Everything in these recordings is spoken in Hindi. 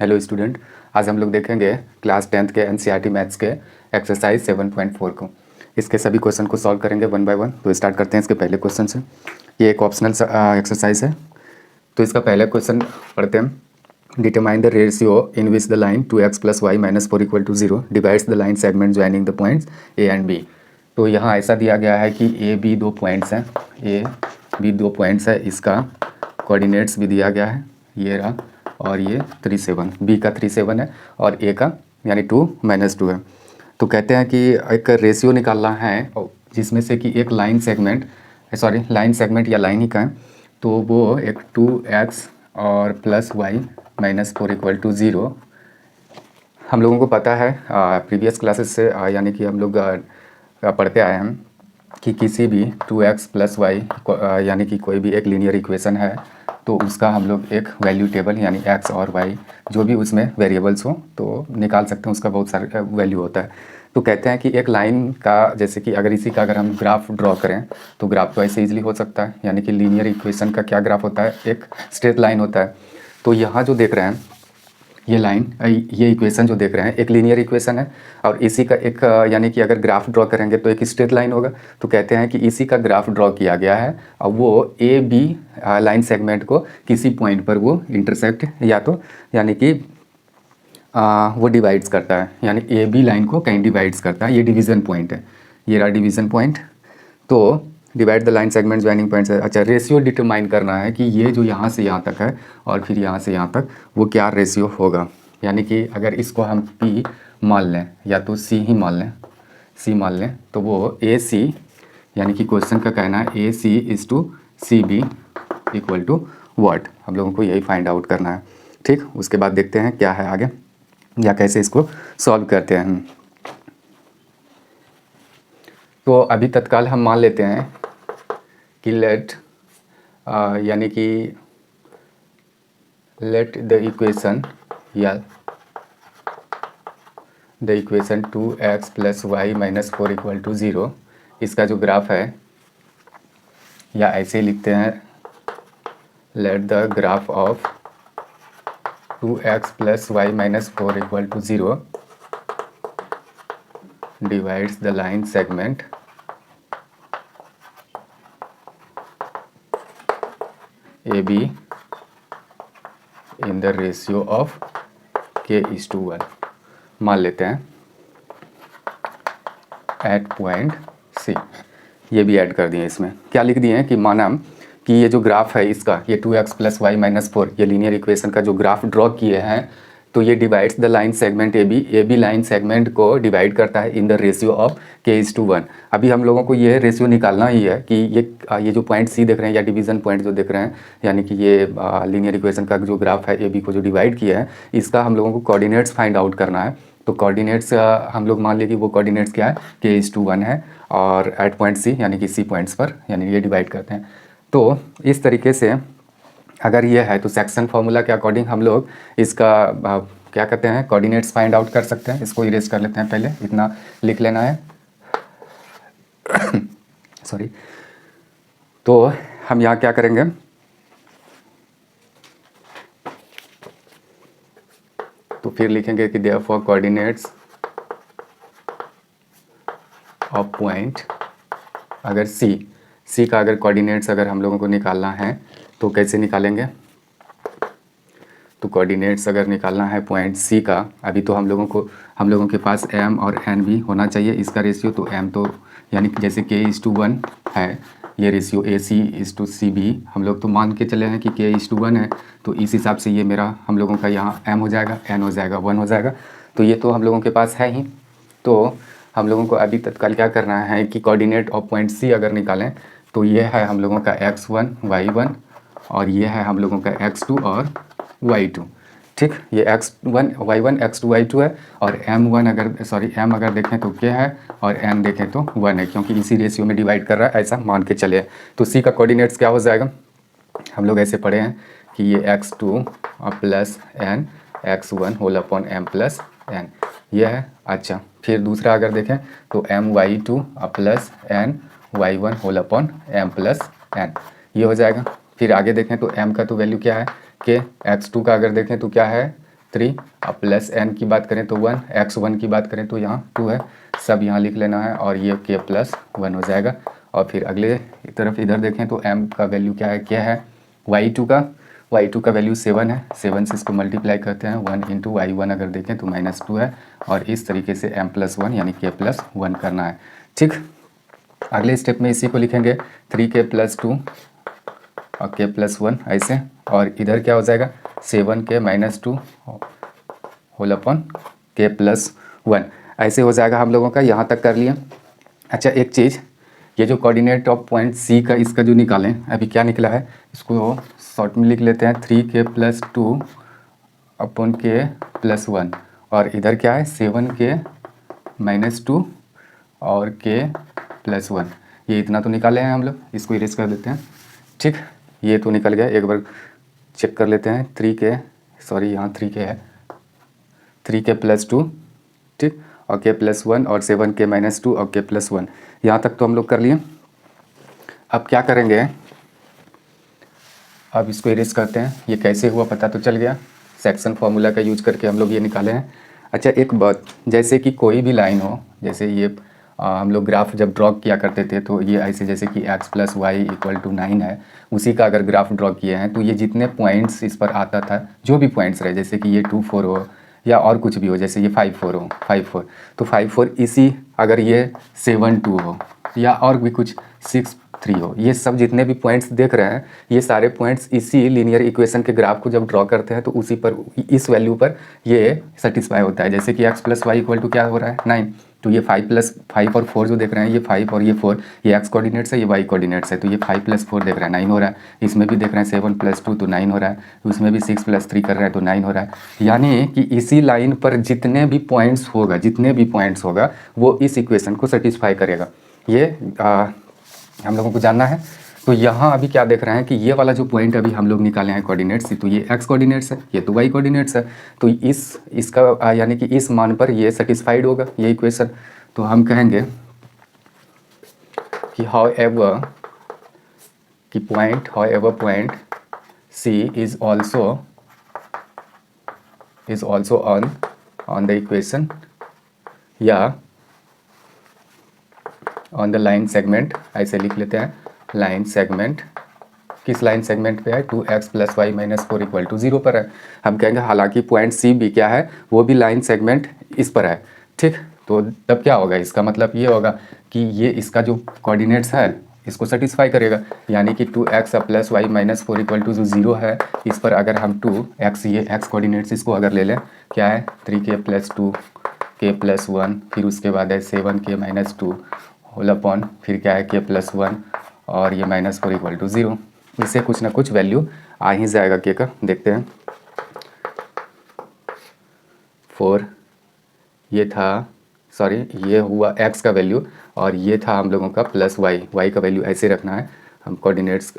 हेलो स्टूडेंट, आज हम लोग देखेंगे क्लास 10th के एनसीईआरटी मैथ्स के एक्सरसाइज 7.4 को। इसके सभी क्वेश्चन को सॉल्व करेंगे वन बाय वन। तो स्टार्ट करते हैं इसके पहले क्वेश्चन से। ये एक ऑप्शनल एक्सरसाइज है। तो इसका पहला क्वेश्चन पढ़ते हैं। Determine the ratio in which the line 2x + y - 4 = 0 divides the line segment joining the points A and B. तो यहाँ ऐसा दिया गया है कि ए बी दो पॉइंट्स हैं, ए बी दो पॉइंट्स है, इसका कोऑर्डिनेट्स भी दिया गया है, ये रहा, और ये 37, बी का 37 है और ए का यानी 2 - 2 है। तो कहते हैं कि एक रेशियो निकालना है जिसमें से कि एक लाइन सेगमेंट या लाइन ही का है, तो वो एक 2x और +y - 4 = 0। हम लोगों को पता है प्रीवियस क्लासेस से यानी कि हम लोग पढ़ते आए हैं कि किसी भी 2x + y यानी कि कोई भी एक लीनियर इक्वेशन है तो उसका हम लोग एक वैल्यू टेबल यानी x और y जो भी उसमें वेरिएबल्स हो तो निकाल सकते हैं, उसका बहुत सारा वैल्यू होता है। तो कहते हैं कि एक लाइन का जैसे कि अगर इसी का अगर हम ग्राफ ड्रॉ करें तो ग्राफ तो ऐसे ईजिली हो सकता है, यानी कि लीनियर इक्वेशन का क्या ग्राफ होता है, एक स्ट्रेट लाइन होता है। तो यहाँ जो देख रहे हैं ये लाइन, ये इक्वेशन जो देख रहे हैं एक लीनियर इक्वेशन है और इसी का एक यानी कि अगर ग्राफ ड्रॉ करेंगे तो एक स्ट्रेट लाइन होगा। तो कहते हैं कि इसी का ग्राफ ड्रॉ किया गया है और वो ए बी लाइन सेगमेंट को किसी पॉइंट पर वो इंटरसेक्ट या तो यानी कि वो डिवाइड्स करता है, यानी ए बी लाइन को कहीं डिवाइड्स करता है। ये डिवीज़न पॉइंट है, ये रहा डिवीज़न पॉइंट। तो divide the line segment joining points है। अच्छा, रेशियो डिटरमाइन करना है कि ये जो यहाँ से यहाँ तक है और फिर यहाँ से यहाँ तक वो क्या रेशियो होगा। यानी कि अगर इसको हम P मान लें या तो C ही मान लें, C मान लें, तो वो AC यानी कि क्वेश्चन का कहना है AC = CB = व्हाट। हम लोगों को यही फाइंड आउट करना है। ठीक, उसके बाद देखते हैं क्या है आगे या कैसे इसको सॉल्व करते हैं हम। तो अभी तत्काल हम मान लेते हैं कि लेट द इक्वेशन या द इक्वेशन 2x + y - 4 = 0 इसका जो ग्राफ है, या ऐसे ही लिखते हैं let the graph of 2x + y - 4 = 0 divides the line segment AB in the ratio of k:1 मान लेते हैं एट पॉइंट C। ये भी ऐड कर दिए। इसमें क्या लिख दिए हैं कि माना कि ये जो ग्राफ है इसका, ये 2x + y - 4 ये लीनियर इक्वेशन का जो ग्राफ ड्रॉ किए हैं, तो ये divides the line segment A B line segment को डिवाइड करता है in the ratio of k:1। अभी हम लोगों को ये रेशियो निकालना ही है कि ये जो पॉइंट C देख रहे हैं या डिवीज़न पॉइंट जो देख रहे हैं, यानी कि ये लीनियर इक्वेशन का जो ग्राफ है ए बी को जो डिवाइड किया है, इसका हम लोगों को कोऑर्डिनेट्स फाइंड आउट करना है। तो कोऑर्डिनेट्स हम लोग मान लिए कि वो कोऑर्डिनेट्स क्या है, k:1 है और एट पॉइंट C यानी कि C पॉइंट्स पर यानी ये डिवाइड करते हैं। तो इस तरीके से अगर ये है तो सेक्शन फार्मूला के अकॉर्डिंग हम लोग इसका क्या कहते हैं कोऑर्डिनेट्स फाइंड आउट कर सकते हैं। इसको इरेज कर लेते हैं, पहले इतना लिख लेना है सॉरी। तो हम यहाँ क्या करेंगे, तो फिर लिखेंगे कि देयरफॉर कोऑर्डिनेट्स ऑफ पॉइंट, अगर C का अगर कोऑर्डिनेट्स अगर हम लोगों को निकालना है तो कैसे निकालेंगे। तो कोऑर्डिनेट्स अगर निकालना है पॉइंट C का, अभी तो हम लोगों के पास m और n भी होना चाहिए इसका रेशियो। तो m तो यानी कि जैसे k:1 है, ये रेशियो AC = CB हम लोग तो मान के चले हैं कि k:1 है, तो इस हिसाब से ये मेरा हम लोगों का यहाँ m हो जाएगा, n हो जाएगा, 1 हो जाएगा। तो ये तो हम लोगों के पास है ही। तो हम लोगों को अभी तत्काल क्या करना है कि कोऑर्डिनेट ऑफ पॉइंट C अगर निकालें तो ये है हम लोगों का x1 y1 और ये है हम लोगों का x2 और y2। ठीक, ये x1 y1 x2 y2 है और m अगर देखें तो क्या है और n देखें तो 1 है, क्योंकि इसी रेशियो में डिवाइड कर रहा है, ऐसा मान के चले। तो C का कोऑर्डिनेट्स क्या हो जाएगा, हम लोग ऐसे पढ़े हैं कि ये x2 + n x1 whole upon m + n ये है। अच्छा, फिर दूसरा अगर देखें तो my2 + n y1 whole upon m + n ये हो जाएगा। फिर आगे देखें तो m का तो वैल्यू क्या है, k, x2 का अगर देखें तो क्या है 3 और प्लस n की बात करें तो 1, x1 की बात करें तो यहाँ 2 है, सब यहाँ लिख लेना है और ये k + 1 हो जाएगा। और फिर अगले तरफ इधर देखें तो m का वैल्यू क्या है y2 का वैल्यू 7 है, 7 से इसको मल्टीप्लाई करते हैं, 1 × y1 अगर देखें तो -2 है और इस तरीके से m + 1 यानी k + 1 करना है। ठीक, अगले स्टेप में इसी को लिखेंगे 3k + 2 और k + 1 ऐसे, और इधर क्या हो जाएगा 7k - 2 होल अपॉन k + 1 ऐसे हो जाएगा। हम लोगों का यहाँ तक कर लिए। अच्छा एक चीज़, ये जो कोऑर्डिनेट ऑफ पॉइंट C का इसका जो निकालें, अभी क्या निकला है इसको शॉर्ट में लिख लेते हैं 3k + 2 अपॉन k + 1 और इधर क्या है 7k - 2 और k + 1। ये इतना तो निकाले हैं हम लोग, इसको इरेज कर देते हैं। ठीक, ये तो निकल गया, एक बार चेक कर लेते हैं। 3k, सॉरी यहाँ 3k है, 3k + 2, ठीक, और k + 1 और 7k - 2 और k + 1, यहाँ तक तो हम लोग कर लिए। अब क्या करेंगे, अब इसको इरेज करते हैं। ये कैसे हुआ पता तो चल गया, सेक्शन फार्मूला का यूज करके हम लोग ये निकाले हैं। अच्छा एक बात, जैसे कि कोई भी लाइन हो, जैसे ये हम लोग ग्राफ जब ड्रॉ किया करते थे तो ये ऐसे जैसे कि x + y = 9 है, उसी का अगर ग्राफ ड्रॉ किए हैं तो ये जितने पॉइंट्स इस पर आता था, जो भी पॉइंट्स रहे, जैसे कि ये 2 4 हो या और कुछ भी हो, जैसे ये 5 4 हो, 5 4 तो 5 4 इसी, अगर ये 7 2 हो या और भी कुछ 6 3 हो, ये सब जितने भी पॉइंट्स देख रहे हैं ये सारे पॉइंट्स इसी लीनियर इक्वेशन के ग्राफ को जब ड्रॉ करते हैं तो उसी पर, इस वैल्यू पर ये सेटिस्फाई होता है। जैसे कि x + y = क्या हो रहा है 9, तो ये 5 + 5 और 4 जो देख रहे हैं, ये 5 और ये 4, ये x कोऑर्डिनेट्स है, ये y कोऑर्डिनेट्स है, तो ये 5 + 4 देख रहे हैं 9 हो रहा है। इसमें भी देख रहे हैं 7 + 2 तो 9 हो रहा है, उसमें भी 6 + 3 कर रहे हैं तो 9 हो रहा है। यानी कि इसी लाइन पर जितने भी पॉइंट्स होगा वो इस इक्वेशन को सेटिस्फाई करेगा। ये हम लोगों को जानना है। तो यहाँ अभी क्या देख रहे हैं कि ये वाला जो पॉइंट अभी हम लोग निकाले हैं कोऑर्डिनेट्स, तो ये x कोऑर्डिनेट्स है, ये तो y कोऑर्डिनेट्स है, तो इसका यानी कि इस मान पर ये सेटिस्फाइड होगा ये इक्वेशन। तो हम कहेंगे कि however point C is also on the equation या ऑन द लाइन सेगमेंट, ऐसे लिख लेते हैं लाइन सेगमेंट। किस लाइन सेगमेंट पे है, 2x + y - 4 = 0 पर है। हम कहेंगे हालांकि पॉइंट C भी क्या है, वो भी लाइन सेगमेंट इस पर है। ठीक, तो तब क्या होगा, इसका मतलब ये होगा कि ये इसका जो कोऑर्डिनेट्स है इसको सेटिस्फाई करेगा, यानी कि 2x + y - 4 = 0 है। इस पर अगर हम 2x, ये x कोऑर्डिनेट्स इसको अगर ले लें, क्या है 3k + 2 k + 1, फिर उसके बाद है 7k - 2 होल अपॉन, फिर क्या है k + 1 और ये -4 = 0। इससे कुछ ना कुछ वैल्यू आ ही जाएगा k का। देखते हैं 4, ये था, सॉरी ये हुआ x का वैल्यू और ये था हम लोगों का +y का वैल्यू ऐसे रखना है, हम कोऑर्डिनेट्स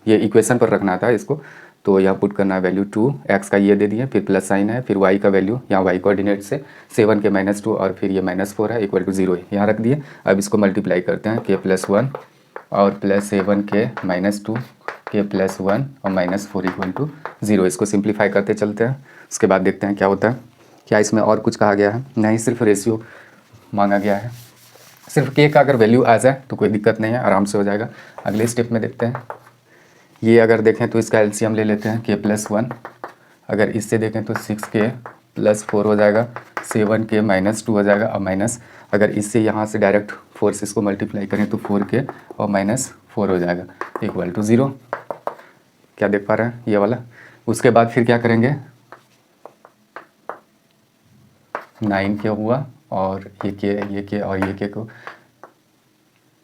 ये इक्वेशन पर रखना था इसको। तो यहाँ पुट करना है वैल्यू 2, x का ये दे दिए, फिर प्लस साइन है, फिर y का वैल्यू यहाँ y कोऑर्डिनेट से 7k - 2 और फिर ये -4 है = 0 यहाँ रख दिए। अब इसको मल्टीप्लाई करते हैं k + 1 और +7k - 2 k + 1 और -4 = 0। इसको सिंप्लीफाई करते चलते हैं, उसके बाद देखते हैं क्या होता है। क्या इसमें और कुछ कहा गया है? नहीं, सिर्फ रेशियो मांगा गया है। सिर्फ k का अगर वैल्यू आ जाए तो कोई दिक्कत नहीं है, आराम से हो जाएगा। अगले स्टेप में देखते हैं। ये अगर देखें तो इसका एलसीएम ले लेते हैं k + 1, अगर इससे देखें तो 6k + 4 हो जाएगा, 7k - 2 हो जाएगा और माइनस, अगर इससे यहाँ से डायरेक्ट 4 से इसको मल्टीप्लाई करें तो 4k और -4 हो जाएगा = 0। क्या देख पा रहे हैं ये वाला। उसके बाद फिर क्या करेंगे, 9k हुआ और ये k और ये k को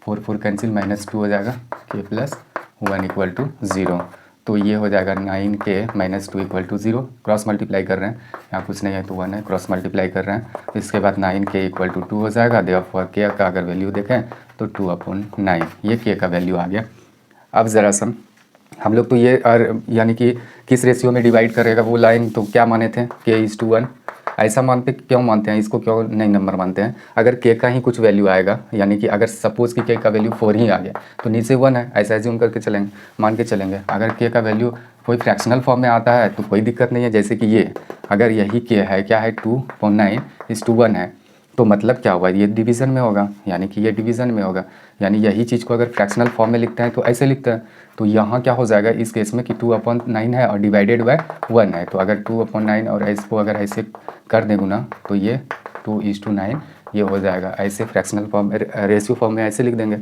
4 कैंसिल, -2 हो जाएगा, k + 1 = 0। तो ये हो जाएगा 9k - 2 = 0। क्रॉस मल्टीप्लाई कर रहे हैं, यहाँ कुछ नहीं है तो 1 है, क्रॉस मल्टीप्लाई कर रहे हैं। इसके बाद 9k = 2 हो जाएगा। देयरफॉर k का अगर वैल्यू देखें तो 2/9, ये k का वैल्यू आ गया। अब ज़रा सा हम लोग तो ये यानी कि किस रेशियो में डिवाइड करेगा वो लाइन, तो क्या माने थे k/1, ऐसा मानते क्यों मानते हैं, इसको क्यों नहीं नंबर मानते हैं? अगर के का ही कुछ वैल्यू आएगा, यानी कि अगर सपोज़ कि के का वैल्यू 4 ही आ गया तो नीचे 1 है, ऐसा एज्यूम करके चलेंगे, मान के चलेंगे। अगर के का वैल्यू कोई फ्रैक्शनल फॉर्म में आता है तो कोई दिक्कत नहीं है, जैसे कि ये अगर यही के है, क्या है 2.9:1 है, तो मतलब क्या होगा, ये डिवीज़न में होगा, यानी कि ये डिवीज़न में होगा। यानी यही चीज़ को अगर फ्रैक्शनल फॉर्म में लिखते हैं तो ऐसे लिखते हैं। तो यहाँ क्या हो जाएगा इस केस में कि 2/9 है और डिवाइडेड बाय 1 है, तो अगर 2/9 और इसको अगर ऐसे कर दें गुना तो ये 2:9 ये हो जाएगा। ऐसे फ्रैक्शनल फॉर्म रेशियो फॉर्म में ऐसे लिख देंगे,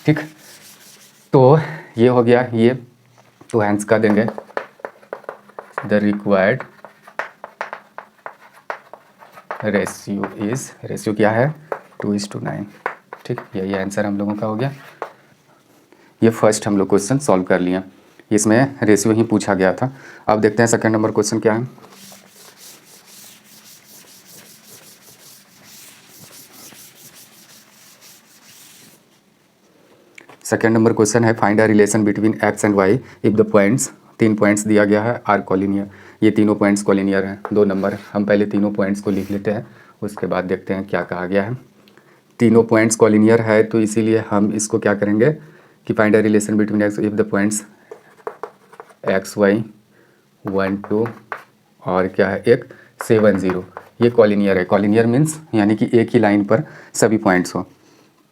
ठीक। तो ये हो गया ये, तो हैंस कर देंगे द रिक्वायर्ड रेशियो क्या है 2:9, ठीक। यही आंसर हम लोगों का हो गया। ये फर्स्ट हम लोग क्वेश्चन सॉल्व कर लिए, इसमें रेशियो ही पूछा गया था। अब देखते हैं सेकंड नंबर क्वेश्चन क्या है। सेकंड नंबर क्वेश्चन है find a relation between x and y if the points, 3 points दिया गया है आर कॉलिनियर। ये तीनों पॉइंट्स कॉलिनियर हैं, 2 नंबर। हम पहले तीनों पॉइंट्स को लिख लेते हैं, उसके बाद देखते हैं क्या कहा गया है। तीनों पॉइंट्स कॉलिनियर है तो इसीलिए हम इसको क्या करेंगे कि find a relation between x if the points x y 1 2 और क्या है एक 7 0, ये कॉलिनियर है। कॉलिनियर मीन्स यानी कि एक ही लाइन पर सभी पॉइंट्स हो।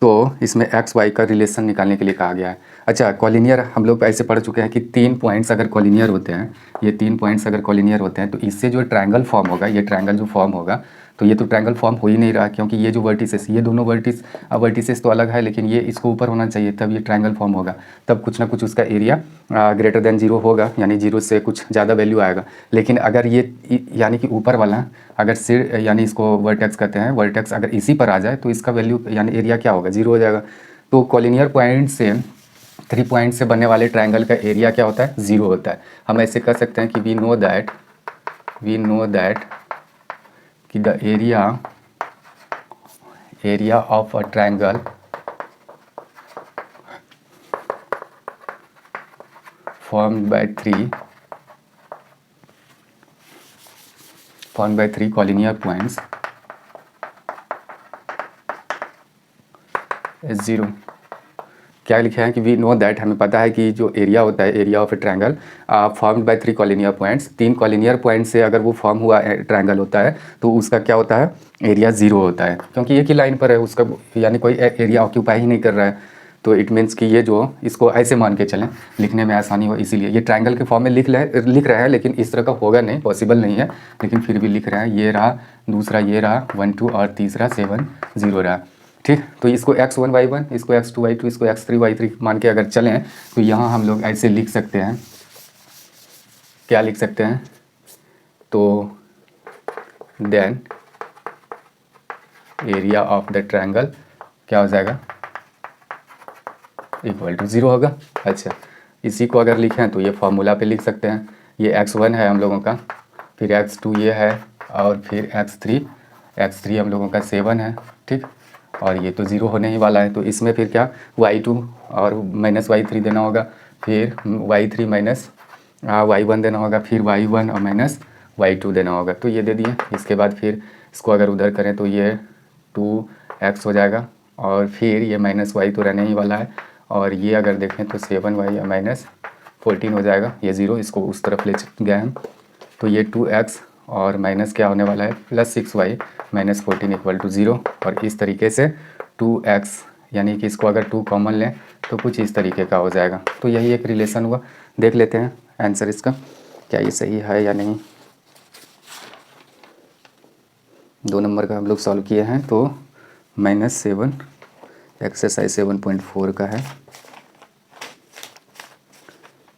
तो इसमें एक्स वाई का रिलेशन निकालने के लिए कहा गया है। अच्छा, कॉलिनियर हम लोग ऐसे पढ़ चुके हैं कि 3 पॉइंट्स अगर कॉलिनियर होते हैं, ये 3 पॉइंट्स अगर कॉलिनियर होते हैं तो इससे जो ट्रायंगल फॉर्म होगा, ये ट्रायंगल जो फॉर्म होगा, तो ये तो ट्रायंगल फॉर्म हो ही नहीं रहा, क्योंकि ये जो वर्टिसेस, ये दोनों वर्टिसेस तो अलग है, लेकिन ये इसको ऊपर होना चाहिए तब ये ट्रायंगल फॉर्म होगा। तब कुछ ना कुछ उसका एरिया ग्रेटर देन 0 होगा, यानी 0 से कुछ ज़्यादा वैल्यू आएगा। लेकिन अगर ये यानी कि ऊपर वाला अगर सिर, यानी इसको वर्टेक्स कहते हैं, वर्टेक्स अगर इसी पर आ जाए तो इसका वैल्यू यानी एरिया क्या होगा 0 हो जाएगा। तो कॉलिनियर पॉइंट से 3 पॉइंट से बनने वाले ट्रायंगल का एरिया क्या होता है 0 होता है। हम ऐसे कर सकते हैं कि वी नो दैट कि the area of a triangle formed by three collinear points is 0। क्या लिखा है कि वी नो दैट, हमें पता है कि जो एरिया होता है, area of A triangle formed by 3 collinear points, 3 collinear point से अगर वो फॉर्म हुआ ट्रायंगल होता है तो उसका क्या होता है एरिया 0 होता है, क्योंकि एक ही लाइन पर है उसका, यानी कोई एरिया ऑक्यूपाई ही नहीं कर रहा है। तो इट मीन्स कि ये जो इसको ऐसे मान के चलें, लिखने में आसानी हो, इसीलिए ये ट्रायंगल के फॉर्म में लिख रहे हैं, लेकिन इस तरह का होगा नहीं, पॉसिबल नहीं है, लेकिन फिर भी लिख रहे हैं। ये रहा, दूसरा ये रहा 1 2 और तीसरा 7 0 रहा, ठीक। तो इसको x1 y1, इसको x2 y2, इसको x3 y3 मान के अगर चलें तो यहाँ हम लोग ऐसे लिख सकते हैं, क्या लिख सकते हैं, तो then area of the triangle क्या हो जाएगा इक्वल टू 0 होगा। अच्छा, इसी को अगर लिखें तो ये फॉर्मूला पे लिख सकते हैं। ये x1 है हम लोगों का, फिर x2 ये है, और फिर x3 हम लोगों का 7 है, ठीक। और ये तो 0 होने ही वाला है, तो इसमें फिर क्या y2 और माइनस y3 देना होगा, फिर y3 माइनस y1 देना होगा, फिर y1 और माइनस y2 देना होगा। तो ये दे दिए। इसके बाद फिर इसको अगर उधर करें तो ये 2x हो जाएगा, और फिर ये माइनस y तो रहने ही वाला है, और ये अगर देखें तो 7y माइनस 14 हो जाएगा। ये 0 इसको उस तरफ ले गए हम, तो ये 2x और माइनस क्या होने वाला है plus 6y minus 14 equal to 0। और इस तरीके से 2x, यानी कि इसको अगर 2 कॉमन लें तो कुछ इस तरीके का हो जाएगा। तो यही एक रिलेशन हुआ। देख लेते हैं आंसर इसका क्या ये सही है या नहीं। 2 नंबर का हम लोग सॉल्व किए हैं, तो -7 एक्सरसाइज 7.4 का है,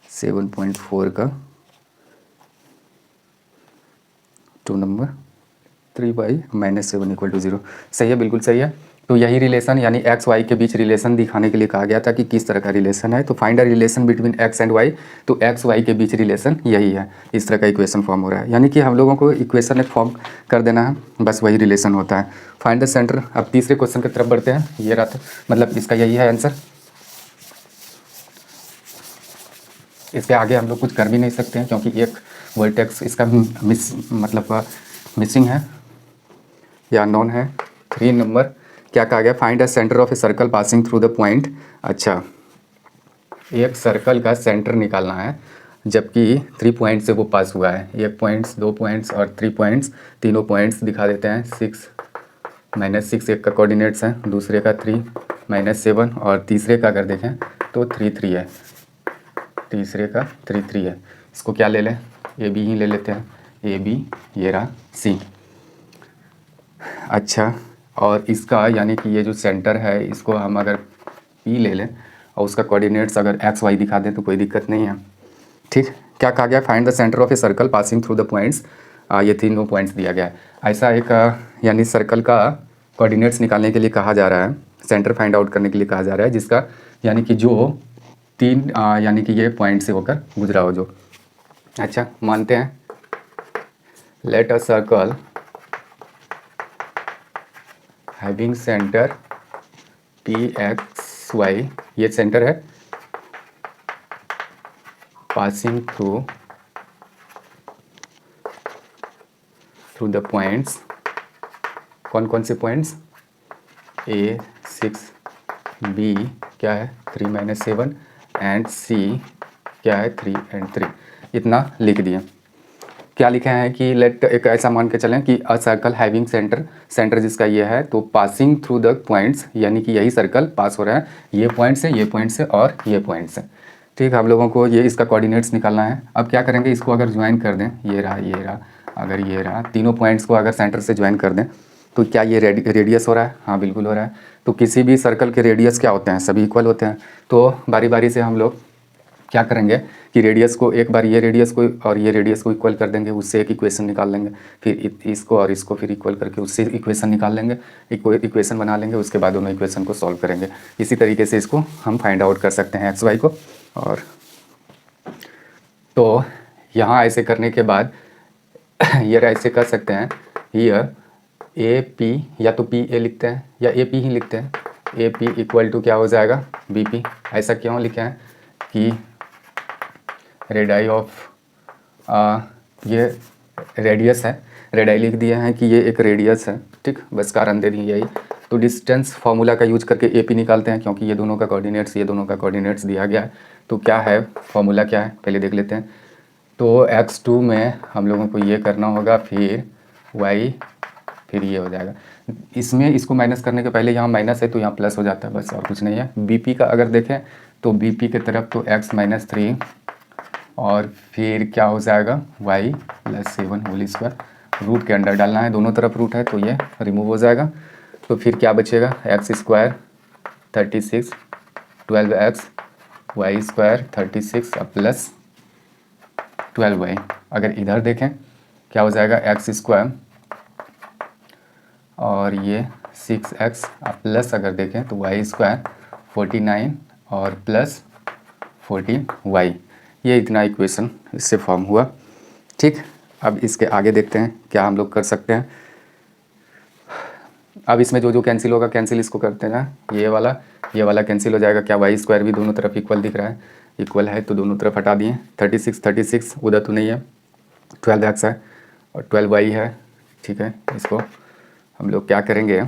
7.4 का 2 नंबर 3 -7 इक्वल टू 0 सही है, बिल्कुल सही है। तो यही रिलेशन यानी एक्स वाई के बीच रिलेशन दिखाने के लिए कहा गया था कि किस तरह का रिलेशन है। तो find a relation between x and y, तो एक्स वाई के बीच रिलेशन यही है, इस तरह का इक्वेशन फॉर्म हो रहा है। यानी कि हम लोगों को इक्वेशन एक फॉर्म कर देना है, बस वही रिलेशन होता है। Find the centre. अब तीसरे क्वेश्चन की तरफ बढ़ते हैं। ये रहा था, मतलब इसका यही है आंसर। इसके आगे हम लोग कुछ कर भी नहीं सकते हैं, क्योंकि एक वर्टेक्स इसका मिसिंग है, या नॉन है। 3 नंबर क्या कहा गया, find the centre of a circle passing through the point. अच्छा, एक सर्कल का सेंटर निकालना है जबकि 3 पॉइंट से वो पास हुआ है। 1 पॉइंट्स, 2 पॉइंट्स और 3 पॉइंट्स, तीनों पॉइंट्स दिखा देते हैं। 6 -6 एक का कोऑर्डिनेट्स है, दूसरे का 3 -7 और तीसरे का अगर देखें तो 3 3 है। तीसरे का 3 3 है। इसको क्या ले लें, ए बी ही ले लेते हैं। ए बी, ये रहा सी। अच्छा, और इसका यानी कि ये जो सेंटर है इसको हम अगर पी ले लें और उसका कोऑर्डिनेट्स अगर एक्स वाई दिखा दें तो कोई दिक्कत नहीं है। ठीक, क्या कहा गया, find the centre of a circle passing through the points. ये तीनों पॉइंट्स दिया गया है। ऐसा एक यानी सर्कल का कोऑर्डिनेट्स निकालने के लिए कहा जा रहा है, सेंटर फाइंड आउट करने के लिए कहा जा रहा है, जिसका यानी कि जो 3 यानी कि ये पॉइंट से होकर गुजरा हो जो। अच्छा, मानते हैं let a circle having centre P x y, ये सेंटर है, पासिंग थ्रू द पॉइंट्स। कौन कौन से पॉइंट्स, ए 6, बी क्या है 3 -7 एंड सी क्या है 3 and 3। इतना लिख दिए। क्या लिखे हैं कि लेट, एक ऐसा मान के चलें कि अ सर्कल हैविंग सेंटर, सेंटर जिसका ये है, तो पासिंग थ्रू द पॉइंट्स यानी कि यही सर्कल पास हो रहा है ये पॉइंट से, ये पॉइंट से और ये पॉइंट से। ठीक है, आप लोगों को ये इसका कोऑर्डिनेट्स निकालना है। अब क्या करेंगे, इसको अगर ज्वाइन कर दें, ये रहा, अगर ये रहा, तीनों पॉइंट्स को अगर सेंटर से ज्वाइन कर दें तो क्या ये रेडियस हो रहा है, हाँ बिल्कुल हो रहा है। तो किसी भी सर्कल के रेडियस क्या होते हैं, सभी इक्वल होते हैं। तो बारी बारी से हम लोग क्या करेंगे कि रेडियस को एक बार ये रेडियस को और ये रेडियस को इक्वल कर देंगे, उससे एक इक्वेशन निकाल लेंगे, फिर इसको और इसको फिर इक्वल करके उससे इक्वेशन निकाल लेंगे, इक्वेशन बना लेंगे, उसके बाद दोनों इक्वेशन को सॉल्व करेंगे। इसी तरीके से इसको हम फाइंड आउट कर सकते हैं एक्स वाई को। और तो यहाँ ऐसे करने के बाद ये ऐसे कर सकते हैं, हियर ए पी, या तो पी ए लिखते हैं या ए पी ही लिखते हैं। ए पी इक्वल टू क्या हो जाएगा, बी पी। ऐसा क्यों लिखे हैं कि रेडाई ऑफ ये रेडियस है, रेडाई लिख दिया है कि ये एक रेडियस है। ठीक, बस कारण दे दी यही। तो डिस्टेंस फार्मूला का यूज करके ए पी निकालते हैं, क्योंकि ये दोनों का कोऑर्डिनेट्स, ये दोनों का कोऑर्डिनेट्स दिया गया है। तो क्या है फार्मूला, क्या है पहले देख लेते हैं। तो x2 में हम लोगों को ये करना होगा, फिर y, फिर ये हो जाएगा। इसमें इसको माइनस करने के पहले यहाँ माइनस है तो यहाँ प्लस हो जाता है, बस और कुछ नहीं है। bp का अगर देखें तो bp की तरफ तो x - 3 और फिर क्या हो जाएगा y + 7 होल स्क्वायर। रूट के अंदर डालना है, दोनों तरफ रूट है तो ये रिमूव हो जाएगा। तो फिर क्या बचेगा, x² 36, 12x, y² 36 plus 12y। अगर इधर देखें क्या हो जाएगा, x² और ये 6x प्लस अगर देखें तो y² 49 और प्लस 14y। ये इतना इक्वेशन इससे फॉर्म हुआ। ठीक, अब इसके आगे देखते हैं क्या हम लोग कर सकते हैं। अब इसमें जो जो कैंसिल होगा, कैंसिल इसको करते हैं ना, ये वाला कैंसिल हो जाएगा। क्या y² भी दोनों तरफ इक्वल दिख रहा है, इक्वल है तो दोनों तरफ हटा दिए। 36 उधर तो नहीं है, 12x है और 12y है। ठीक है, इसको हम लोग क्या करेंगे,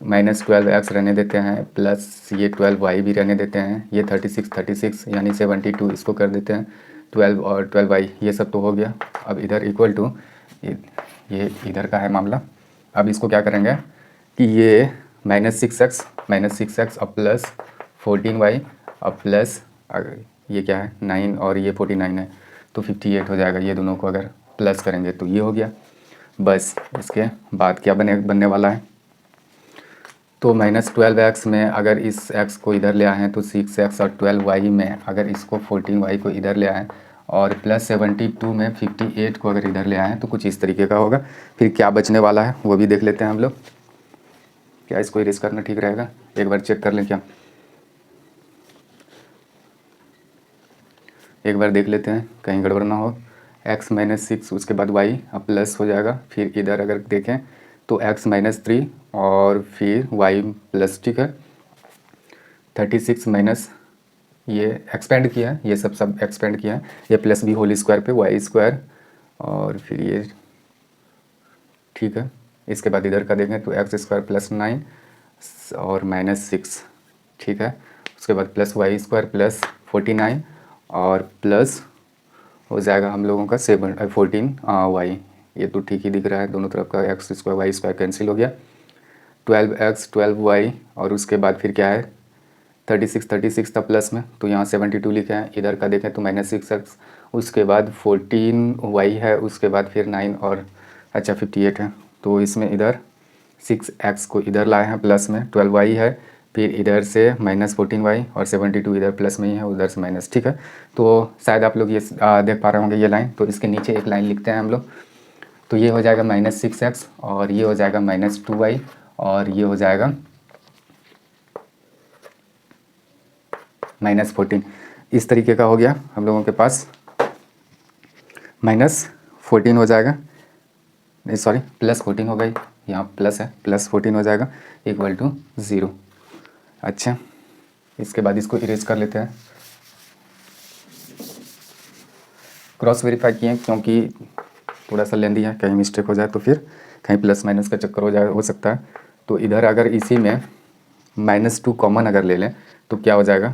-12x रहने देते हैं, प्लस ये 12y भी रहने देते हैं। ये 36 यानी 72 इसको कर देते हैं 12 और 12y, ये सब तो हो गया। अब इधर इक्वल टू ये इधर का है मामला। अब इसको क्या करेंगे कि ये -6x और प्लस 14y और प्लस ये क्या है 9 और ये 49 है तो 58 हो जाएगा। ये दोनों को अगर प्लस करेंगे तो ये हो गया। बस इसके बाद क्या बनने वाला है, तो -12x में अगर इस x को इधर ले आए हैं तो 6x और 12y में अगर इसको 14y को इधर ले आएँ और प्लस 72 में 58 को अगर इधर ले आएँ तो कुछ इस तरीके का होगा। फिर क्या बचने वाला है वो भी देख लेते हैं हम लोग। क्या इसको इरेज करना ठीक रहेगा, एक बार चेक कर लें, क्या एक बार देख लेते हैं कहीं गड़बड़ ना हो। x - 6 उसके बाद y अब प्लस हो जाएगा। फिर इधर अगर देखें तो x - 3 और फिर y प्लस, ठीक है 36 माइनस ये एक्सपेंड किया है, ये सब एक्सपेंड किया है, ये प्लस भी होल स्क्वायर पे y² और फिर ये, ठीक है इसके बाद इधर का देखें तो एक्स स्क्वायर प्लस 9 और माइनस 6, ठीक है। उसके बाद प्लस वाई स्क्वायर प्लस 49 और प्लस हो जाएगा हम लोगों का 14 वाई। ये तो ठीक ही दिख रहा है, दोनों तरफ का x square y square cancel हो गया। 12x 12y और उसके बाद फिर क्या है 36 था प्लस में, तो यहाँ 72 लिखे हैं। इधर का देखें तो -6x, उसके बाद 14y है, उसके बाद फिर 9 और अच्छा 58 है। तो इसमें इधर 6x को इधर लाए हैं प्लस में, 12y है, फिर इधर से -14y और 72 इधर प्लस में ही है, उधर से माइनस, ठीक है। तो शायद आप लोग ये देख पा रहे होंगे ये लाइन, तो इसके नीचे एक लाइन लिखते हैं हम लोग। तो ये हो जाएगा -6x और ये हो जाएगा -2y और ये हो जाएगा -14। इस तरीके का हो गया हम लोगों के पास। -14 हो जाएगा, नहीं सॉरी +14 हो गई, यहाँ प्लस है, +14 हो जाएगा इक्वल टू 0। अच्छा, इसके बाद इसको इरेज कर लेते हैं। क्रॉस वेरीफाई किए क्योंकि थोड़ा सा लेंदी है, कहीं मिस्टेक हो जाए तो फिर कहीं प्लस माइनस का चक्कर हो सकता है। तो इधर अगर इसी में -2 कॉमन अगर ले लें तो क्या हो जाएगा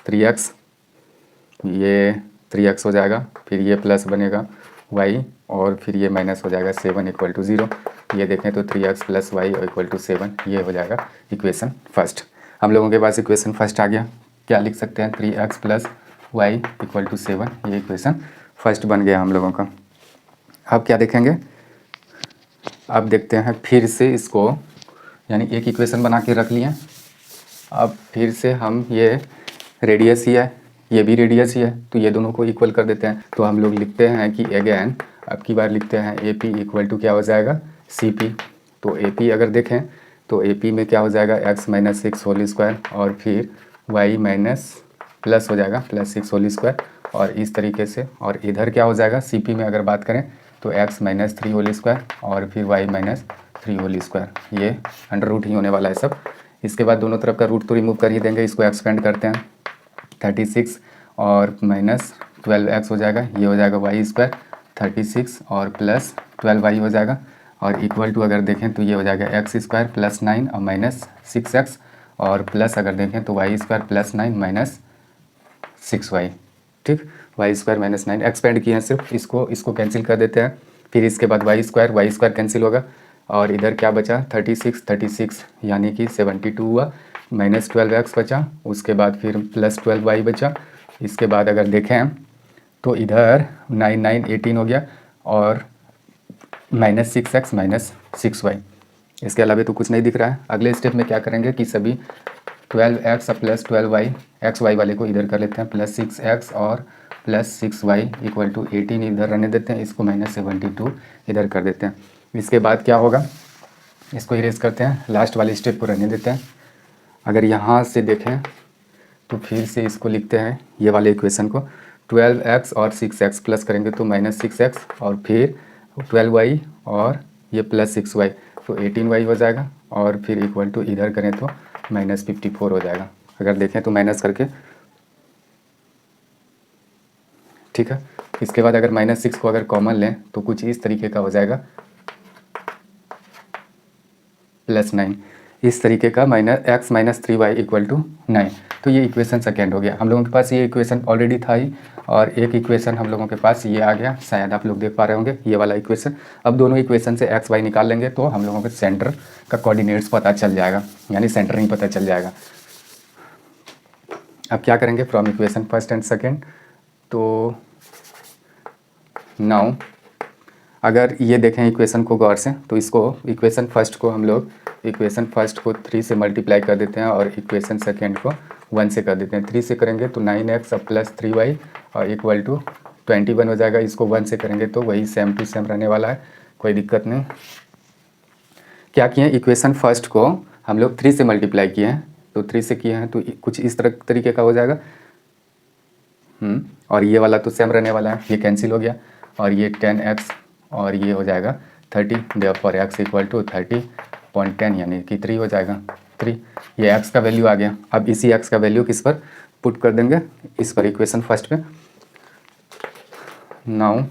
3x, ये 3x हो जाएगा, फिर ये प्लस बनेगा y और फिर ये माइनस हो जाएगा 7 इक्वल टू 0। ये देखें तो 3x plus y equal to 7, ये हो जाएगा इक्वेशन फर्स्ट। हम लोगों के पास इक्वेशन फर्स्ट आ गया। क्या लिख सकते हैं 3x plus y equal to 7, ये इक्वेशन फर्स्ट बन गया हम लोगों का। अब क्या देखेंगे, अब देखते हैं फिर से इसको, यानी एक इक्वेशन बना के रख लिए। अब फिर से हम ये रेडियस ही है, ये भी रेडियस ही है, तो ये दोनों को इक्वल कर देते हैं। तो हम लोग लिखते हैं कि अगेन अब की बार लिखते हैं ए पी इक्वल टू क्या हो जाएगा सी पी। तो ए पी अगर देखें तो ए पी में क्या हो जाएगा x माइनस 6 होल स्क्वायर और फिर y माइनस प्लस हो जाएगा +6 होल स्क्वायर और इस तरीके से। और इधर क्या हो जाएगा सी पी में अगर बात करें तो x माइनस 3 होल स्क्वायर और फिर y माइनस 3 होल स्क्वायर, ये अंडर रूट ही होने वाला है सब। इसके बाद दोनों तरफ का रूट तो रिमूव कर ही देंगे, इसको एक्सपेंड करते हैं 36 और -12x हो जाएगा, ये हो जाएगा y स्क्वायर 36 और प्लस 12y हो जाएगा और इक्वल टू अगर देखें तो ये हो जाएगा x स्क्वायर प्लस 9 और -6x और प्लस अगर देखें तो y स्क्वायर प्लस 9 -6y, ठीक। y स्क्वायर -9 एक्सपेंड किए हैं सिर्फ, इसको कैंसिल कर देते हैं। फिर इसके बाद y स्क्वायर कैंसिल होगा और इधर क्या बचा 36 यानी कि 72 हुआ, -12x बचा, उसके बाद फिर +12y बचा। इसके बाद अगर देखें तो इधर 9 18 हो गया और -6x -6y। इसके अलावा तो कुछ नहीं दिख रहा है। अगले स्टेप में क्या करेंगे कि सभी 12x plus 12y x Y वाले को इधर कर लेते हैं, +6x और +6y इक्वल टू 18 इधर रहने देते हैं, इसको -72 इधर कर देते हैं। इसके बाद क्या होगा, इसको इरेज करते हैं, लास्ट वाले स्टेप को रहने देते हैं। अगर यहाँ से देखें तो फिर से इसको लिखते हैं ये वाले इक्वेशन को, 12x और 6x प्लस करेंगे तो -6x और फिर 12y और ये +6y, तो 18y हो जाएगा और फिर इक्वल टू इधर करें तो -54 हो जाएगा। अगर देखें तो माइनस करके, ठीक है। इसके बाद अगर -6 को अगर कॉमन लें तो कुछ इस तरीके का हो जाएगा +9, इस तरीके का -x minus 3y equal to 9। तो ये इक्वेशन सेकेंड हो गया। हम लोगों के पास ये इक्वेशन ऑलरेडी था ही और एक इक्वेशन हम लोगों के पास ये आ गया, शायद आप लोग देख पा रहे होंगे ये वाला इक्वेशन। अब दोनों इक्वेशन से x y निकाल लेंगे तो हम लोगों के सेंटर का कोऑर्डिनेट्स पता चल जाएगा, यानी सेंटर ही पता चल जाएगा। अब क्या करेंगे from equation first and second, तो नाउ अगर ये देखें इक्वेशन को गौर से तो इसको इक्वेशन फर्स्ट को हम लोग इक्वेशन फर्स्ट को 3 से मल्टीप्लाई कर देते हैं और इक्वेशन सेकेंड को 1 से कर देते हैं। 3 से करेंगे तो 9x प्लस 3y और इक्वल टू 21 हो जाएगा। इसको 1 से करेंगे तो वही सेम टू सेम रहने वाला है, कोई दिक्कत नहीं। क्या किए, इक्वेशन फर्स्ट को हम लोग 3 से मल्टीप्लाई किए हैं, तो 3 से किए हैं तो कुछ इस तरीके का हो जाएगा। और ये वाला तो सेम रहने वाला है, ये कैंसिल हो गया और ये 10x और ये हो जाएगा 30, देयरफॉर x इक्वल टू 30.10 यानी कि 3 हो जाएगा 3। ये x का वैल्यू आ गया। अब इसी x का वैल्यू किस पर पुट कर देंगे, इस पर इक्वेशन फर्स्ट पे। Now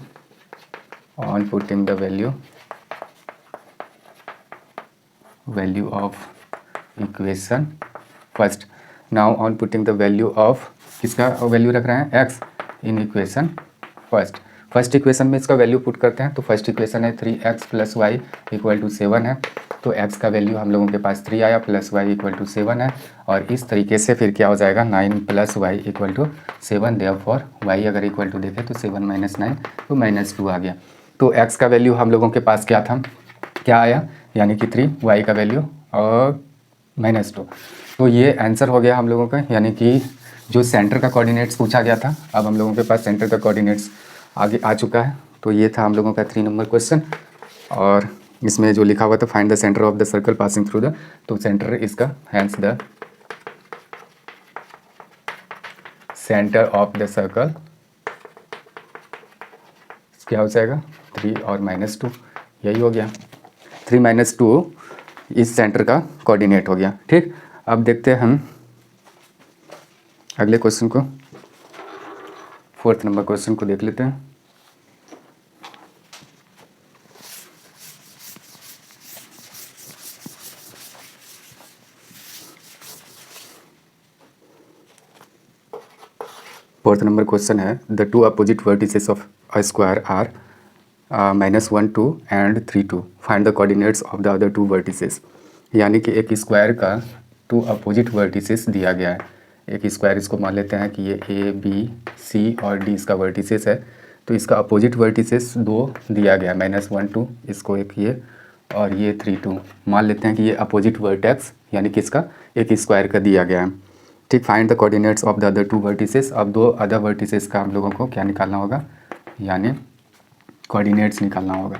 on putting the value value of equation first. Now on putting the value of, किसका वैल्यू रख रहे हैं, x in equation first. First equation में इसका वैल्यू पुट करते हैं। तो फर्स्ट इक्वेशन है 3x + y = 7 है। तो x का वैल्यू हम लोगों के पास 3 आया, प्लस y = 7 है। और इस तरीके से फिर क्या हो जाएगा, 9 + y = 7। देयरफॉर y अगर इक्वल टू देखें तो 7 - 9 तो -2 आ गया। तो x का वैल्यू हम लोगों के पास क्या था, क्या आया, यानी कि 3, y का वैल्यू और -2। तो ये आंसर हो गया हम लोगों का, यानी कि जो सेंटर का कोऑर्डिनेट्स पूछा गया था, अब हम लोगों के पास सेंटर का कोऑर्डिनेट्स आगे आ चुका है। तो ये था हम लोगों का 3 नंबर क्वेश्चन। और इसमें जो लिखा हुआ था find the centre of the circle passing through the, तो सेंटर इसका hence the centre of the circle क्या हो जाएगा, 3 और -2, यही हो गया। 3 - 2 इस सेंटर का कोऑर्डिनेट हो गया। ठीक, अब देखते हैं हम अगले क्वेश्चन को, 4th नंबर क्वेश्चन को देख लेते हैं। फोर्थ नंबर क्वेश्चन है the two opposite vertices of a square are -1 2 and 3 2 find the coordinates of the other 2 vertices. यानी कि एक स्क्वायर का 2 अपोजिट वर्टिसेस दिया गया है। एक स्क्वायर इसको मान लेते हैं कि ये A B C और D इसका वर्टिसेस है। तो इसका अपोजिट वर्टिसेस 2 दिया गया है, -1 2, इसको एक ये और ये 3 2 मान लेते हैं कि ये अपोजिट वर्टेक्स यानी कि इसका एक स्क्वायर का दिया गया है। ठीक, find the coordinates of the other 2 vertices. अब 2 अदर वर्टिसेस का हम लोगों को क्या निकालना होगा, यानी कोऑर्डिनेट्स निकालना होगा।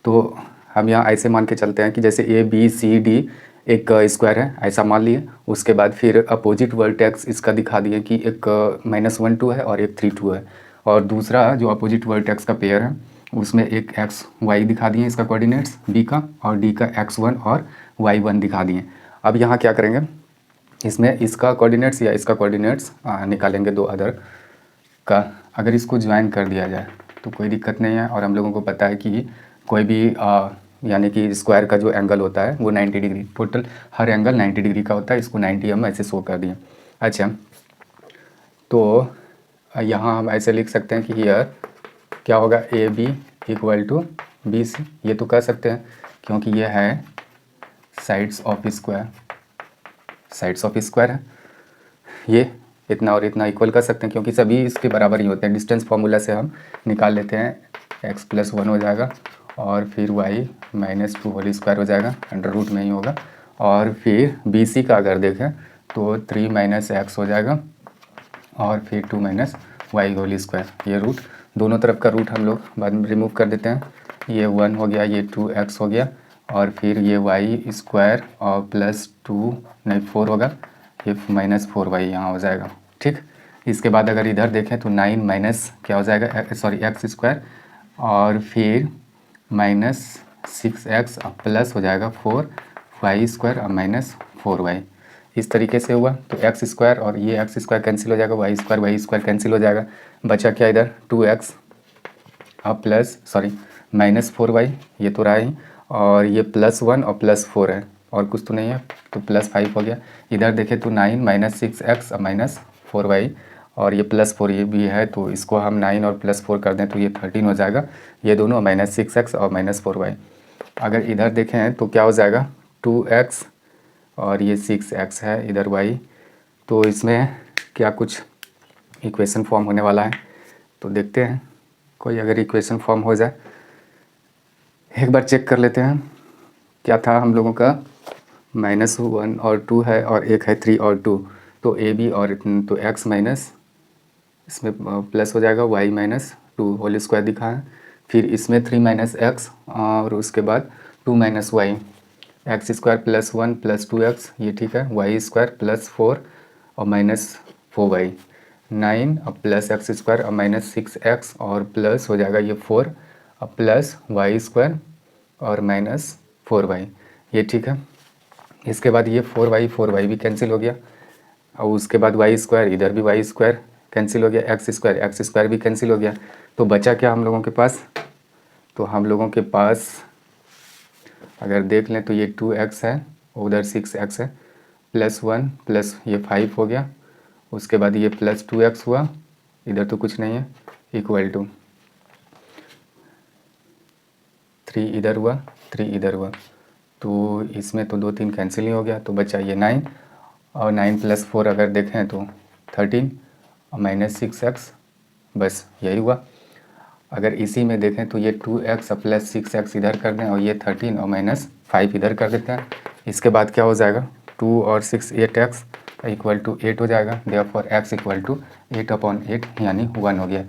तो हम यहाँ ऐसे मान के चलते हैं कि जैसे A B C D एक स्क्वायर है, ऐसा मान लिए। उसके बाद फिर अपोजिट वर्टेक्स इसका दिखा दिए कि एक -1 2 है और एक 3 2 है। और दूसरा जो अपोजिट वर्टेक्स का पेयर है उसमें एक x y दिखा दिए इसका कोऑर्डिनेट्स B का, और D का x1 और y1 दिखा दिए। अब यहाँ क्या करेंगे, इसमें इसका कोऑर्डिनेट्स या इसका कोऑर्डिनेट्स निकालेंगे 2 अदर का। अगर इसको ज्वाइन कर दिया जाए तो कोई दिक्कत नहीं है। और हम लोगों को पता है कि कोई भी यानी कि स्क्वायर का जो एंगल होता है वो 90 डिग्री, टोटल हर एंगल 90 डिग्री का होता है। इसको 90 हम ऐसे शो कर दिए। अच्छा, तो यहाँ हम ऐसे लिख सकते हैं कि हियर क्या होगा, AB = BC। ये तो कर सकते हैं क्योंकि ये है sides of square, sides of square है। ये इतना और इतना इक्वल कर सकते हैं क्योंकि सभी इसके बराबर ही होते हैं। डिस्टेंस फार्मूला से हम निकाल लेते हैं, x + 1 हो जाएगा और फिर y - 2 होल स्क्वायर हो जाएगा, अंडर रूट में ही होगा। और फिर BC का अगर देखें तो 3 - x हो जाएगा और फिर 2 - y होल स्क्वायर। ये रूट, दोनों तरफ का रूट हम लोग बाद में रिमूव कर देते हैं। ये 1 हो गया, ये 2x हो गया और फिर ये y² और +4 होगा, ये -4y यहाँ हो जाएगा। ठीक, इसके बाद अगर इधर देखें तो 9 माइनस क्या हो जाएगा, x² और फिर -6x प्लस हो जाएगा 4y² और -4y। इस तरीके से हुआ। तो x² और ये x² कैंसिल हो जाएगा, y² कैंसिल हो जाएगा। बचा क्या इधर, 2x और -4y, ये तो रहा ही, और ये +1 और +4 है और कुछ तो नहीं है, तो +5 हो गया। इधर देखें तो 9 - 6x और -4y और ये +4 ये भी है, तो इसको हम 9 और +4 कर दें तो ये 13 हो जाएगा। ये दोनों -6x और -4y। अगर इधर देखें तो क्या हो जाएगा, 2x और ये 6x है इधर y। तो इसमें क्या कुछ इक्वेशन फॉर्म होने वाला है, तो देखते हैं कोई अगर इक्वेशन फॉर्म हो जाए। एक बार चेक कर लेते हैं क्या था हम लोगों का, -1 और 2 है और एक है 3 और 2। तो AB और तो x माइनस इसमें प्लस हो जाएगा y - 2 होल स्क्वायर दिखा है। फिर इसमें 3 - x और उसके बाद 2 - y, x² + 1 + 2x, ये ठीक है, y² + 4 और -4y, 9 और +x² और -6x और प्लस हो जाएगा ये 4 और प्लस y² और -4y, ये ठीक है। इसके बाद ये 4y भी कैंसिल हो गया और उसके बाद y², इधर भी y² कैंसिल हो गया, x² भी कैंसिल हो गया। तो बचा क्या हम लोगों के पास, तो हम लोगों के पास अगर देख लें तो ये 2x है, उधर 6x है, +1 प्लस ये 5 हो गया, उसके बाद ये +2x हुआ, इधर तो कुछ नहीं है, इक्वल टू 3 इधर हुआ, 3 इधर हुआ, तो इसमें तो 2 3 कैंसिल ही हो गया, तो बचा ये 9, और 9 + 4 अगर देखें तो 13 और -6x, बस यही हुआ। अगर इसी में देखें तो ये 2x प्लस 6x इधर कर दें और ये 13 और -5 इधर कर देते हैं। इसके बाद क्या हो जाएगा, 2 और 6 8x इक्वल टू 8 हो जाएगा। देयरफॉर x इक्वल टू 8/8 यानी 1 हो गया।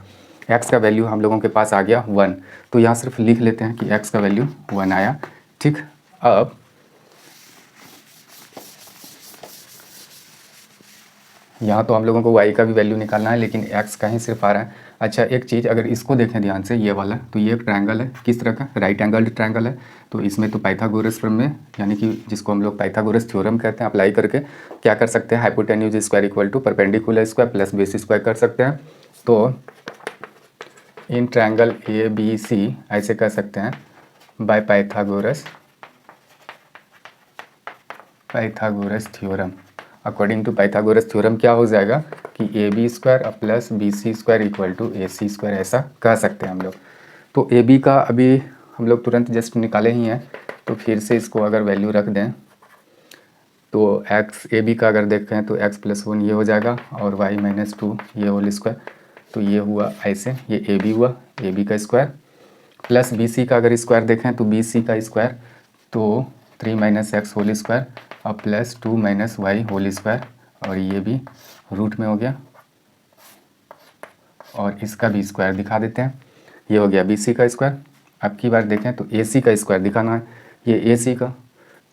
x का वैल्यू हम लोगों के पास आ गया 1, तो यहाँ सिर्फ लिख लेते हैं कि x का वैल्यू 1 आया। ठीक, अब यहाँ तो हम लोगों को y का भी वैल्यू निकालना है, लेकिन x का ही सिर्फ आ रहा है। अच्छा, एक चीज़ अगर इसको देखें ध्यान से, ये वाला, तो ये एक ट्रायंगल है, किस तरह का, राइट एंगल्ड ट्रायंगल है। तो इसमें तो पाइथागोरस प्रमेय, यानी कि जिसको हम लोग पाइथागोरस थ्योरम कहते हैं, अप्लाई करके क्या कर सकते हैं, hypotenuse square equal to perpendicular square plus base square कर सकते हैं। तो इन ट्रायंगल ABC ऐसे कर सकते हैं by Pythagoras theorem. According to Pythagoras theorem क्या हो जाएगा कि AB² plus BC² equal to AC², ऐसा कह सकते हैं हम लोग। तो AB का अभी हम लोग तुरंत जस्ट निकाले ही हैं, तो फिर से इसको अगर वैल्यू रख दें तो AB का अगर देखें तो x + 1 ये हो जाएगा और y - 2 ये होल स्क्वायर, तो ये हुआ ऐसे, ये AB हुआ, AB का स्क्वायर, प्लस BC का अगर स्क्वायर देखें तो BC का स्क्वायर तो 3 - x होल स्क्वायर और प्लस 2 - y होल स्क्वायर, और ये भी रूट में हो गया, और इसका भी स्क्वायर दिखा देते हैं। ये हो गया BC का स्क्वायर। अब की बार देखें तो AC का स्क्वायर दिखाना है, ये AC का,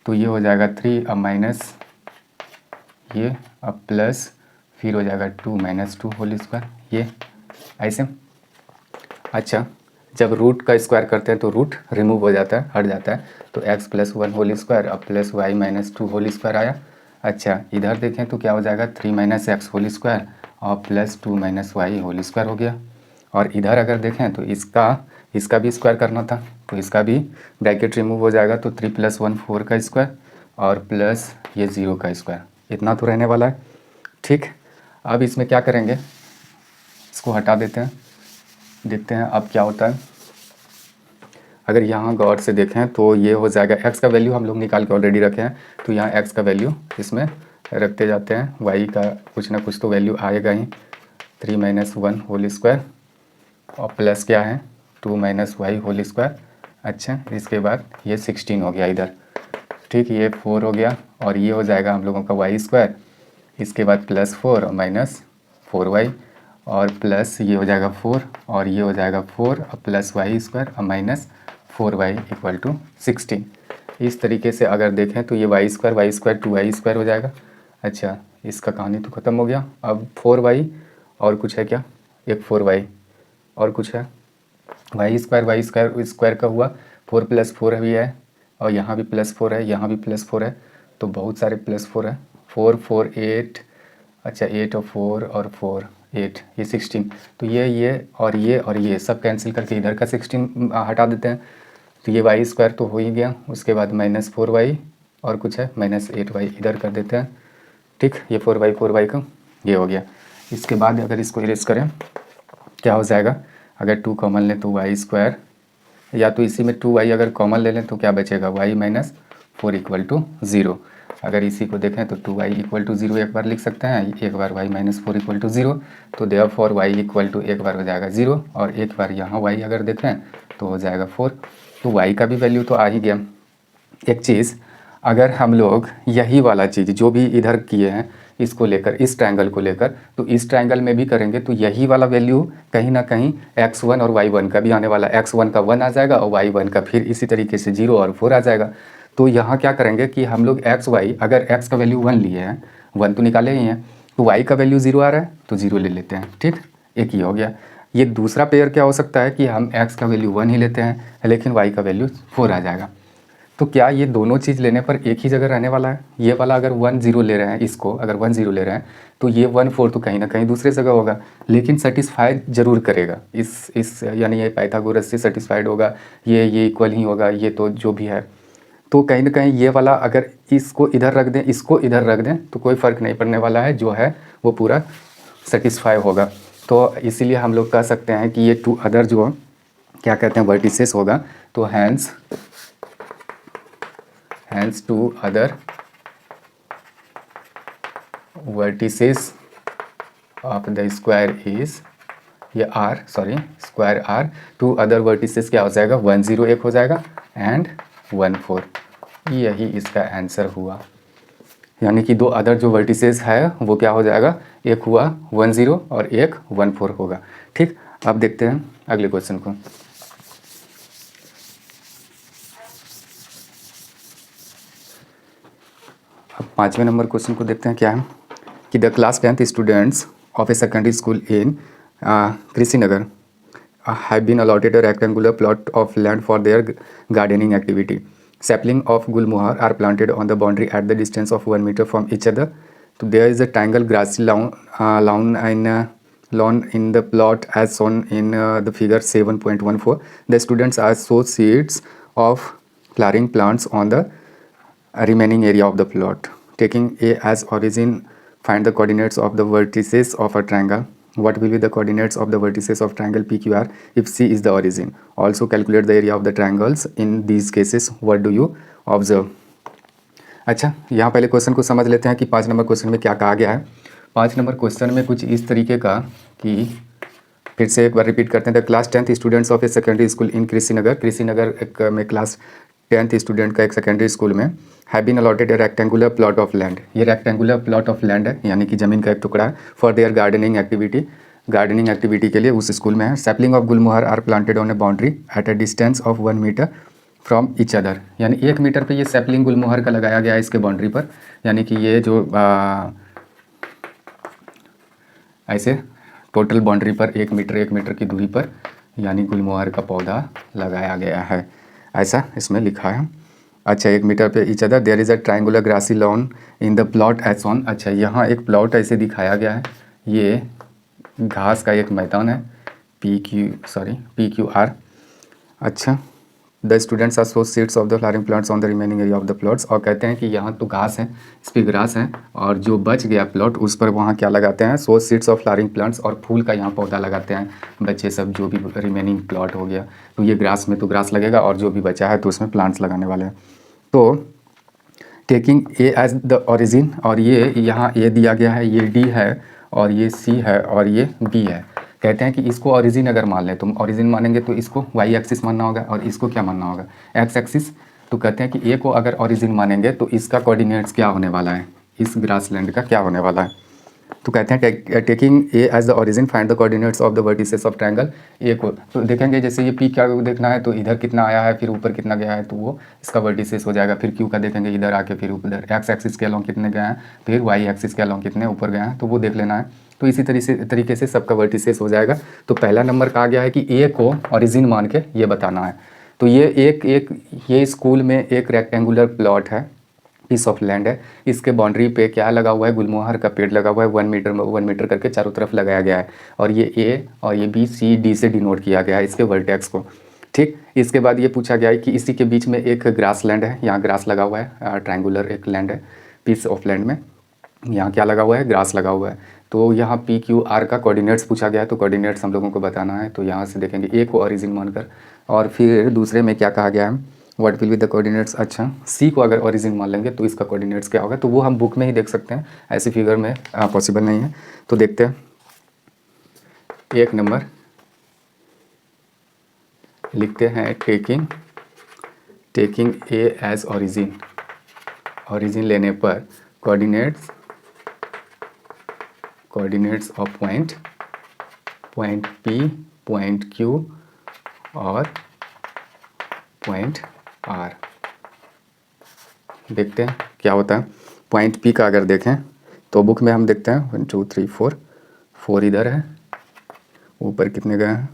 तो ये हो जाएगा 3 अब माइनस ये अब प्लस, फिर हो जाएगा 2 - 2 होल स्क्वायर, ये ऐसे। अच्छा, जब रूट का स्क्वायर करते हैं तो रूट रिमूव हो जाता है, हट जाता है, तो x + 1 होल स्क्वायर अब प्लस y - 2 होल स्क्वायर आया। अच्छा, इधर देखें तो क्या हो जाएगा, 3 - x होल स्क्वायर और प्लस 2 - y होल स्क्वायर हो गया। और इधर अगर देखें तो इसका भी स्क्वायर करना था, तो इसका भी ब्रैकेट रिमूव हो जाएगा, तो 3 + 1 4 का स्क्वायर और प्लस ये 0 का स्क्वायर, इतना तो रहने वाला है। ठीक, अब इसमें क्या करेंगे, इसको हटा देते हैं, देखते हैं अब क्या होता है। अगर यहाँ गौर से देखें तो ये हो जाएगा, x का वैल्यू हम लोग निकाल के ऑलरेडी रखे हैं, तो यहाँ x का वैल्यू इसमें रखते जाते हैं, y का कुछ ना कुछ तो वैल्यू आएगा ही, 3 - 1 होल स्क्वायर और प्लस क्या है 2 - y होल स्क्वायर। अच्छा, इसके बाद ये 16 हो गया इधर। ठीक, ये 4 हो गया, और ये हो जाएगा हम लोगों का y², इसके बाद +4 और -4y, और प्लस ये हो जाएगा 4 और ये हो जाएगा 4 और प्लस y² और -4y इक्वल टू 16। इस तरीके से अगर देखें तो ये y² 2y² हो जाएगा। अच्छा, इसका कहानी तो ख़त्म हो गया। अब 4y और कुछ है क्या, एक 4y और कुछ है, y² स्क्वायर का हुआ, 4 + 4 भी है, और यहाँ भी +4 है, यहाँ भी +4 है, तो बहुत सारे +4 है, 4 4 8। अच्छा, 8 और 4 और 4 8, ये 16, तो ये और ये सब कैंसिल करके इधर का 16 हटा देते हैं, तो ये y² तो हो ही गया। उसके बाद -4y और कुछ है -8y इधर कर देते हैं। ठीक, ये 4y का ये हो गया। इसके बाद अगर इसको इरेज करें क्या हो जाएगा, अगर 2 कॉमन लें तो y², या तो इसी में 2y अगर कॉमन ले लें तो क्या बचेगा, y - 4 इक्वल टू 0। अगर इसी को देखें तो 2y इक्वल टू 0 एक बार लिख सकते हैं, एक बार y - 4 इक्वल टू 0, तो देयरफॉर y इक्वल टू एक बार हो जाएगा 0, और एक बार यहाँ y अगर देखें तो हो जाएगा 4, तो y का भी वैल्यू तो आ ही गया। एक चीज़, अगर हम लोग यही वाला चीज़ जो भी इधर किए हैं इसको लेकर, इस ट्रायंगल को लेकर, तो इस ट्रायंगल में भी करेंगे तो यही वाला वैल्यू कहीं ना कहीं x1 और y1 का भी आने वाला, x1 का 1 आ जाएगा और y1 का फिर इसी तरीके से 0 और 4 आ जाएगा। तो यहाँ क्या करेंगे कि हम लोग xy, अगर x का वैल्यू 1 लिए हैं, 1 तो निकाले ही हैं, तो y का वैल्यू 0 आ रहा है तो 0 ले लेते हैं। ठीक, एक ये हो गया। ये दूसरा पेयर क्या हो सकता है कि हम x का वैल्यू 1 ही लेते हैं लेकिन y का वैल्यू 4 आ जाएगा। तो क्या ये दोनों चीज़ लेने पर एक ही जगह रहने वाला है, ये वाला अगर 1 0 ले रहे हैं, इसको अगर 1 0 ले रहे हैं तो ये 1 4 तो कहीं ना कहीं दूसरे जगह होगा, लेकिन सेटिस्फाइड जरूर करेगा, इस यानी ये पाइथागोरस से सेटिस्फाइड होगा, ये इक्वल ही होगा, ये तो जो भी है। तो कहीं ना कहीं ये वाला अगर इसको इधर रख दें, इसको इधर रख दें, तो कोई फ़र्क नहीं पड़ने वाला है, जो है वो पूरा सेटिस्फाई होगा। तो इसीलिए हम लोग कह सकते हैं कि ये टू अदर जो क्या कहते हैं वर्टिसेस होगा, तो hence two other vertices of the square is, ये are sorry square are, two other vertices क्या हो जाएगा, 1 0 एक हो जाएगा एंड 1 4। यही इसका आंसर हुआ, यानी कि दो अदर जो वर्टिसेस है वो क्या हो जाएगा, एक हुआ 1 0 और एक 1 4 होगा। ठीक, अब देखते हैं अगले क्वेश्चन को। अब 5वें नंबर क्वेश्चन को देखते हैं क्या है कि the class 10th students of a secondary school in Krishinagar have been allotted a rectangular plot of land for their gardening activity. Sapling of gulmohar are planted on the boundary at the distance of 1 meter from each other. So there is a triangle grassy lawn in the plot as shown in the figure 7.14. The students are sow seeds of flowering plants on the remaining area of the plot. Taking A as origin, find the coordinates of the vertices of a triangle. What will be the coordinates of the vertices of triangle PQR if C is the origin? Also calculate the area of the triangles in these cases. What do you observe? अच्छा, यहाँ पहले क्वेश्चन को समझ लेते हैं कि 5 नंबर क्वेश्चन में क्या कहा गया है। 5 नंबर क्वेश्चन में कुछ इस तरीके का कि फिर से एक बार रिपीट करते हैं। The class 10th students of a secondary school in Krishinagar एक में क्लास 10th स्टूडेंट का एक सेकेंडरी स्कूल में have been allotted a rectangular plot of land. ये रेक्टेंगुलर प्लॉट ऑफ लैंड है, यानी कि ज़मीन का एक टुकड़ा है, फॉर देयर गार्डनिंग एक्टिविटी के लिए उस स्कूल में है। Sapling of gulmohar are planted on a boundary at a distance of 1 metre from each other, यानी 1 मीटर पे ये सैपलिंग गुलमोहर का लगाया गया है इसके बाउंड्री पर, यानी कि ये जो ऐसे टोटल बाउंड्री पर 1 मीटर की दूरी पर यानी गुलमोहर का पौधा लगाया गया है, ऐसा इसमें लिखा है। अच्छा, 1 मीटर पे each other there is a triangular grassy lawn in the plot as on. अच्छा, यहाँ एक प्लॉट ऐसे दिखाया गया है, ये घास का एक मैदान है, PQR। अच्छा, the students are sow seeds of the flowering plants on the remaining area of the plots, और कहते हैं कि यहाँ तो घास है, इस पर ग्रास है, और जो बच गया प्लॉट उस पर वहाँ क्या लगाते हैं, सो सीड्स ऑफ फ्लावरिंग प्लांट्स, और फूल का यहाँ पौधा लगाते हैं बच्चे सब, जो भी रिमेनिंग प्लॉट हो गया। तो ये ग्रास में तो ग्रास लगेगा, और जो भी बचा है तो उसमें प्लांट्स लगाने वाले हैं। तो taking A as the origin, और ये यहाँ ए दिया गया है, ये डी है, और ये सी है, और ये बी है। कहते हैं कि इसको ओरिजिन अगर मान लें, तुम ओरिजिन मानेंगे तो इसको वाई एक्सिस मानना होगा, और इसको क्या मानना होगा, एक्स एक्सिस। तो कहते हैं कि ए को अगर ओरिजिन मानेंगे तो इसका कोऑर्डिनेट्स क्या होने वाला है, इस ग्रासलैंड का क्या होने वाला है। तो कहते हैं taking A as the origin find the coordinates of the vertices of triangle A को। तो देखेंगे जैसे ये पी क्या देखना है तो इधर कितना आया है, फिर ऊपर कितना गया है, तो वो इसका वर्टिसेस हो जाएगा। फिर क्यू का देखेंगे इधर आके, फिर ऊपर एक्स एक्सिस के अलॉन्ग कितने गए हैं, फिर वाई एक्सिस के अलॉन्ग कितने ऊपर गए हैं, तो वो देख लेना है। तो इसी तरीके से सबका वर्टिसेस हो जाएगा। तो पहला नंबर कहा गया है कि ए को ओरिजिन मान के ये बताना है। तो ये स्कूल में एक रेक्टेंगुलर प्लॉट है, पीस ऑफ लैंड है, इसके बाउंड्री पे क्या लगा हुआ है, गुलमोहर का पेड़ लगा हुआ है, 1 मीटर करके चारों तरफ लगाया गया है, और ये ए और ये बी सी डी से डिनोट किया गया है इसके वर्टेक्स को। ठीक, इसके बाद ये पूछा गया है कि इसी के बीच में एक ग्रास लैंड है, यहाँ ग्रास लगा हुआ है, ट्रायंगुलर एक लैंड है पीस ऑफ लैंड में, यहाँ क्या लगा हुआ है, ग्रास लगा हुआ है। तो यहाँ PQR का कोऑर्डिनेट्स पूछा गया है, तो कोऑर्डिनेट्स हम लोगों को बताना है। तो यहाँ से देखेंगे ए को ओरिजिन मानकर, और फिर दूसरे में क्या कहा गया है, what will be the coordinates. अच्छा, सी को अगर ओरिजिन मान लेंगे तो इसका कोऑर्डिनेट्स क्या होगा, तो वो हम बुक में ही देख सकते हैं, ऐसे फिगर में पॉसिबल नहीं है। तो देखते हैं, 1 नंबर लिखते हैं, टेकिंग ए एज ओरिजिन लेने पर coordinates of point P, point Q और पॉइंट R। देखते हैं क्या होता है। पॉइंट P का अगर देखें तो बुक में हम देखते हैं 1 2 3 4 इधर है, ऊपर कितने गए हैं,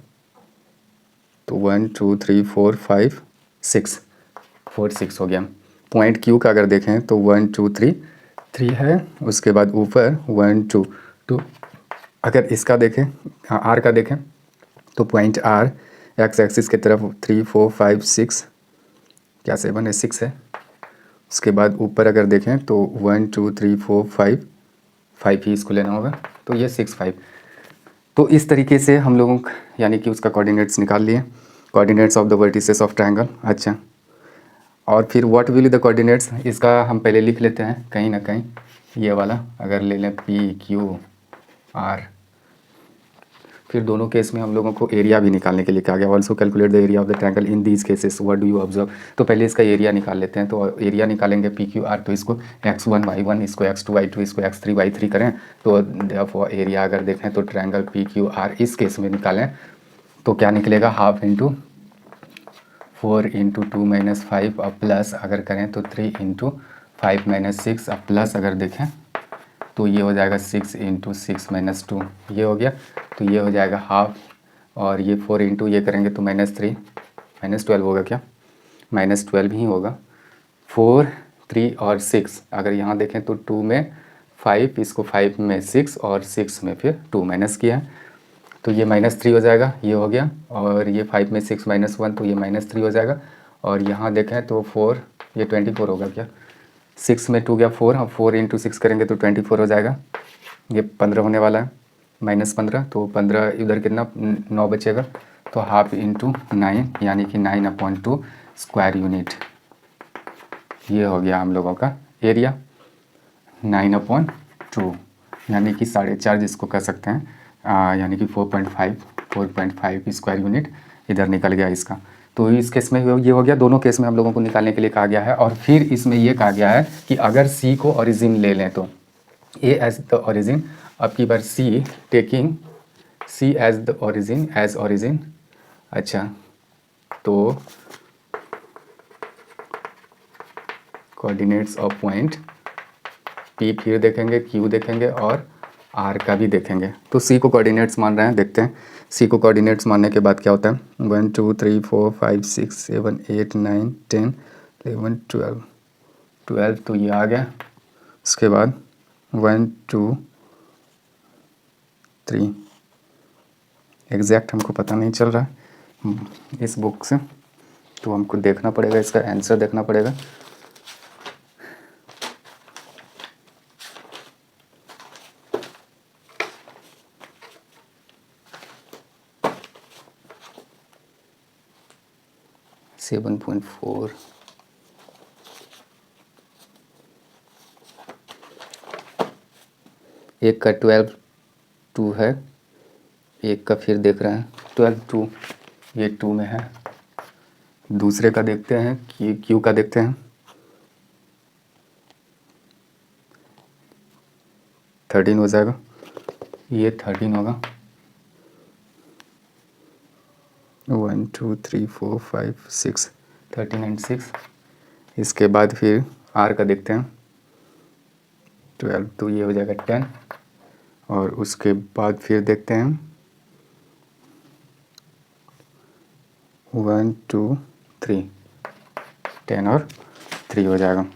तो 1 2 3 4 5 6 हो गया। पॉइंट Q का अगर देखें तो 1 2 3 है, उसके बाद ऊपर 1 2 2। अगर इसका देखें, R का देखें तो पॉइंट R एक्स एक्सिस की तरफ 3 4 5 6, क्या 7 है 6 है, उसके बाद ऊपर अगर देखें तो 1 2 3 4 5 5 ही इसको लेना होगा, तो ये 6 5। तो इस तरीके से हम लोगों यानी कि उसका कोऑर्डिनेट्स निकाल लिए, coordinates of the vertices of triangle. अच्छा, और फिर व्हाट विल द कोऑर्डिनेट्स, इसका हम पहले लिख लेते हैं कहीं ना कहीं। ये वाला अगर ले लें पी क्यू आर, फिर दोनों केस में हम लोगों को एरिया भी निकालने के लिए कहा गया। Also calculate the area of the triangle in these cases, what do you observe. तो पहले इसका एरिया निकाल लेते हैं। तो एरिया निकालेंगे पी क्यू आर, तो इसको x1 y1, इसको x2 y2, इसको x3 y3 करें। तो एरिया अगर देखें तो ट्रायंगल पी क्यू आर इस केस में निकालें तो क्या निकलेगा, हाफ इंटू 4 इंटू 2 माइनस 5 अब प्लस अगर करें तो 3 इंटू 5 माइनस 6 अब प्लस अगर देखें तो ये हो जाएगा 6 इंटू 6 माइनस 2, ये हो गया। तो ये हो जाएगा हाफ, और ये 4 इंटू ये करेंगे तो -3 -12 होगा क्या, -12 ही होगा। 4 3 और 6 अगर यहाँ देखें तो 2 में 5, इसको 5 में 6 और 6 में फिर 2 माइनस किया है, तो ये -3 हो जाएगा, ये हो गया। और ये 5 में 6 -1 तो ये -3 हो जाएगा। और यहाँ देखें तो 4, ये 24 होगा क्या, 6 में 2 गया 4, हम 4 इंटू 6 करेंगे तो 24 हो जाएगा। ये 15 होने वाला है, -15, तो 15 इधर कितना 9 बचेगा, तो हाफ इंटू 9 यानी कि 9/2 स्क्वायर यूनिट। ये हो गया हम लोगों का एरिया 9/2 यानी कि 4.5 जिसको कह सकते हैं, यानी कि 4.5 स्क्वायर यूनिट इधर निकल गया इसका। तो इस केस में ये हो गया, दोनों केस में हम लोगों को निकालने के लिए कहा गया है। और फिर इसमें ये कहा गया है कि अगर सी को ओरिजिन ले लें तो ए एज द ओरिजिन, अब की बार C taking C as the origin, as origin. अच्छा, तो कोऑर्डिनेट्स ऑफ पॉइंट पी फिर देखेंगे, क्यू देखेंगे और आर का भी देखेंगे। तो सी को कोऑर्डिनेट्स मान रहे हैं, देखते हैं सी को कोऑर्डिनेट्स मानने के बाद क्या होता है। 1 2 3 4 5 6 7 8 9 10 11 12 तो ये आ गया। उसके बाद 1 2 3 एग्जैक्ट हमको पता नहीं चल रहा है इस बुक से, तो हमको देखना पड़ेगा, इसका आंसर देखना पड़ेगा। सेवन 7.4 एक का 12/2 है, एक का फिर देख रहे हैं 12/2, ये 2 में है। दूसरे का देखते हैं कि क्यू का देखते हैं, 13 हो जाएगा, ये 13 होगा। 1 2 3 4 5 6 13 एंड 6। इसके बाद फिर आर का देखते हैं 12, तो ये हो जाएगा 10। और उसके बाद फिर देखते हैं 1 2 3 10 और 3 हो जाएगा।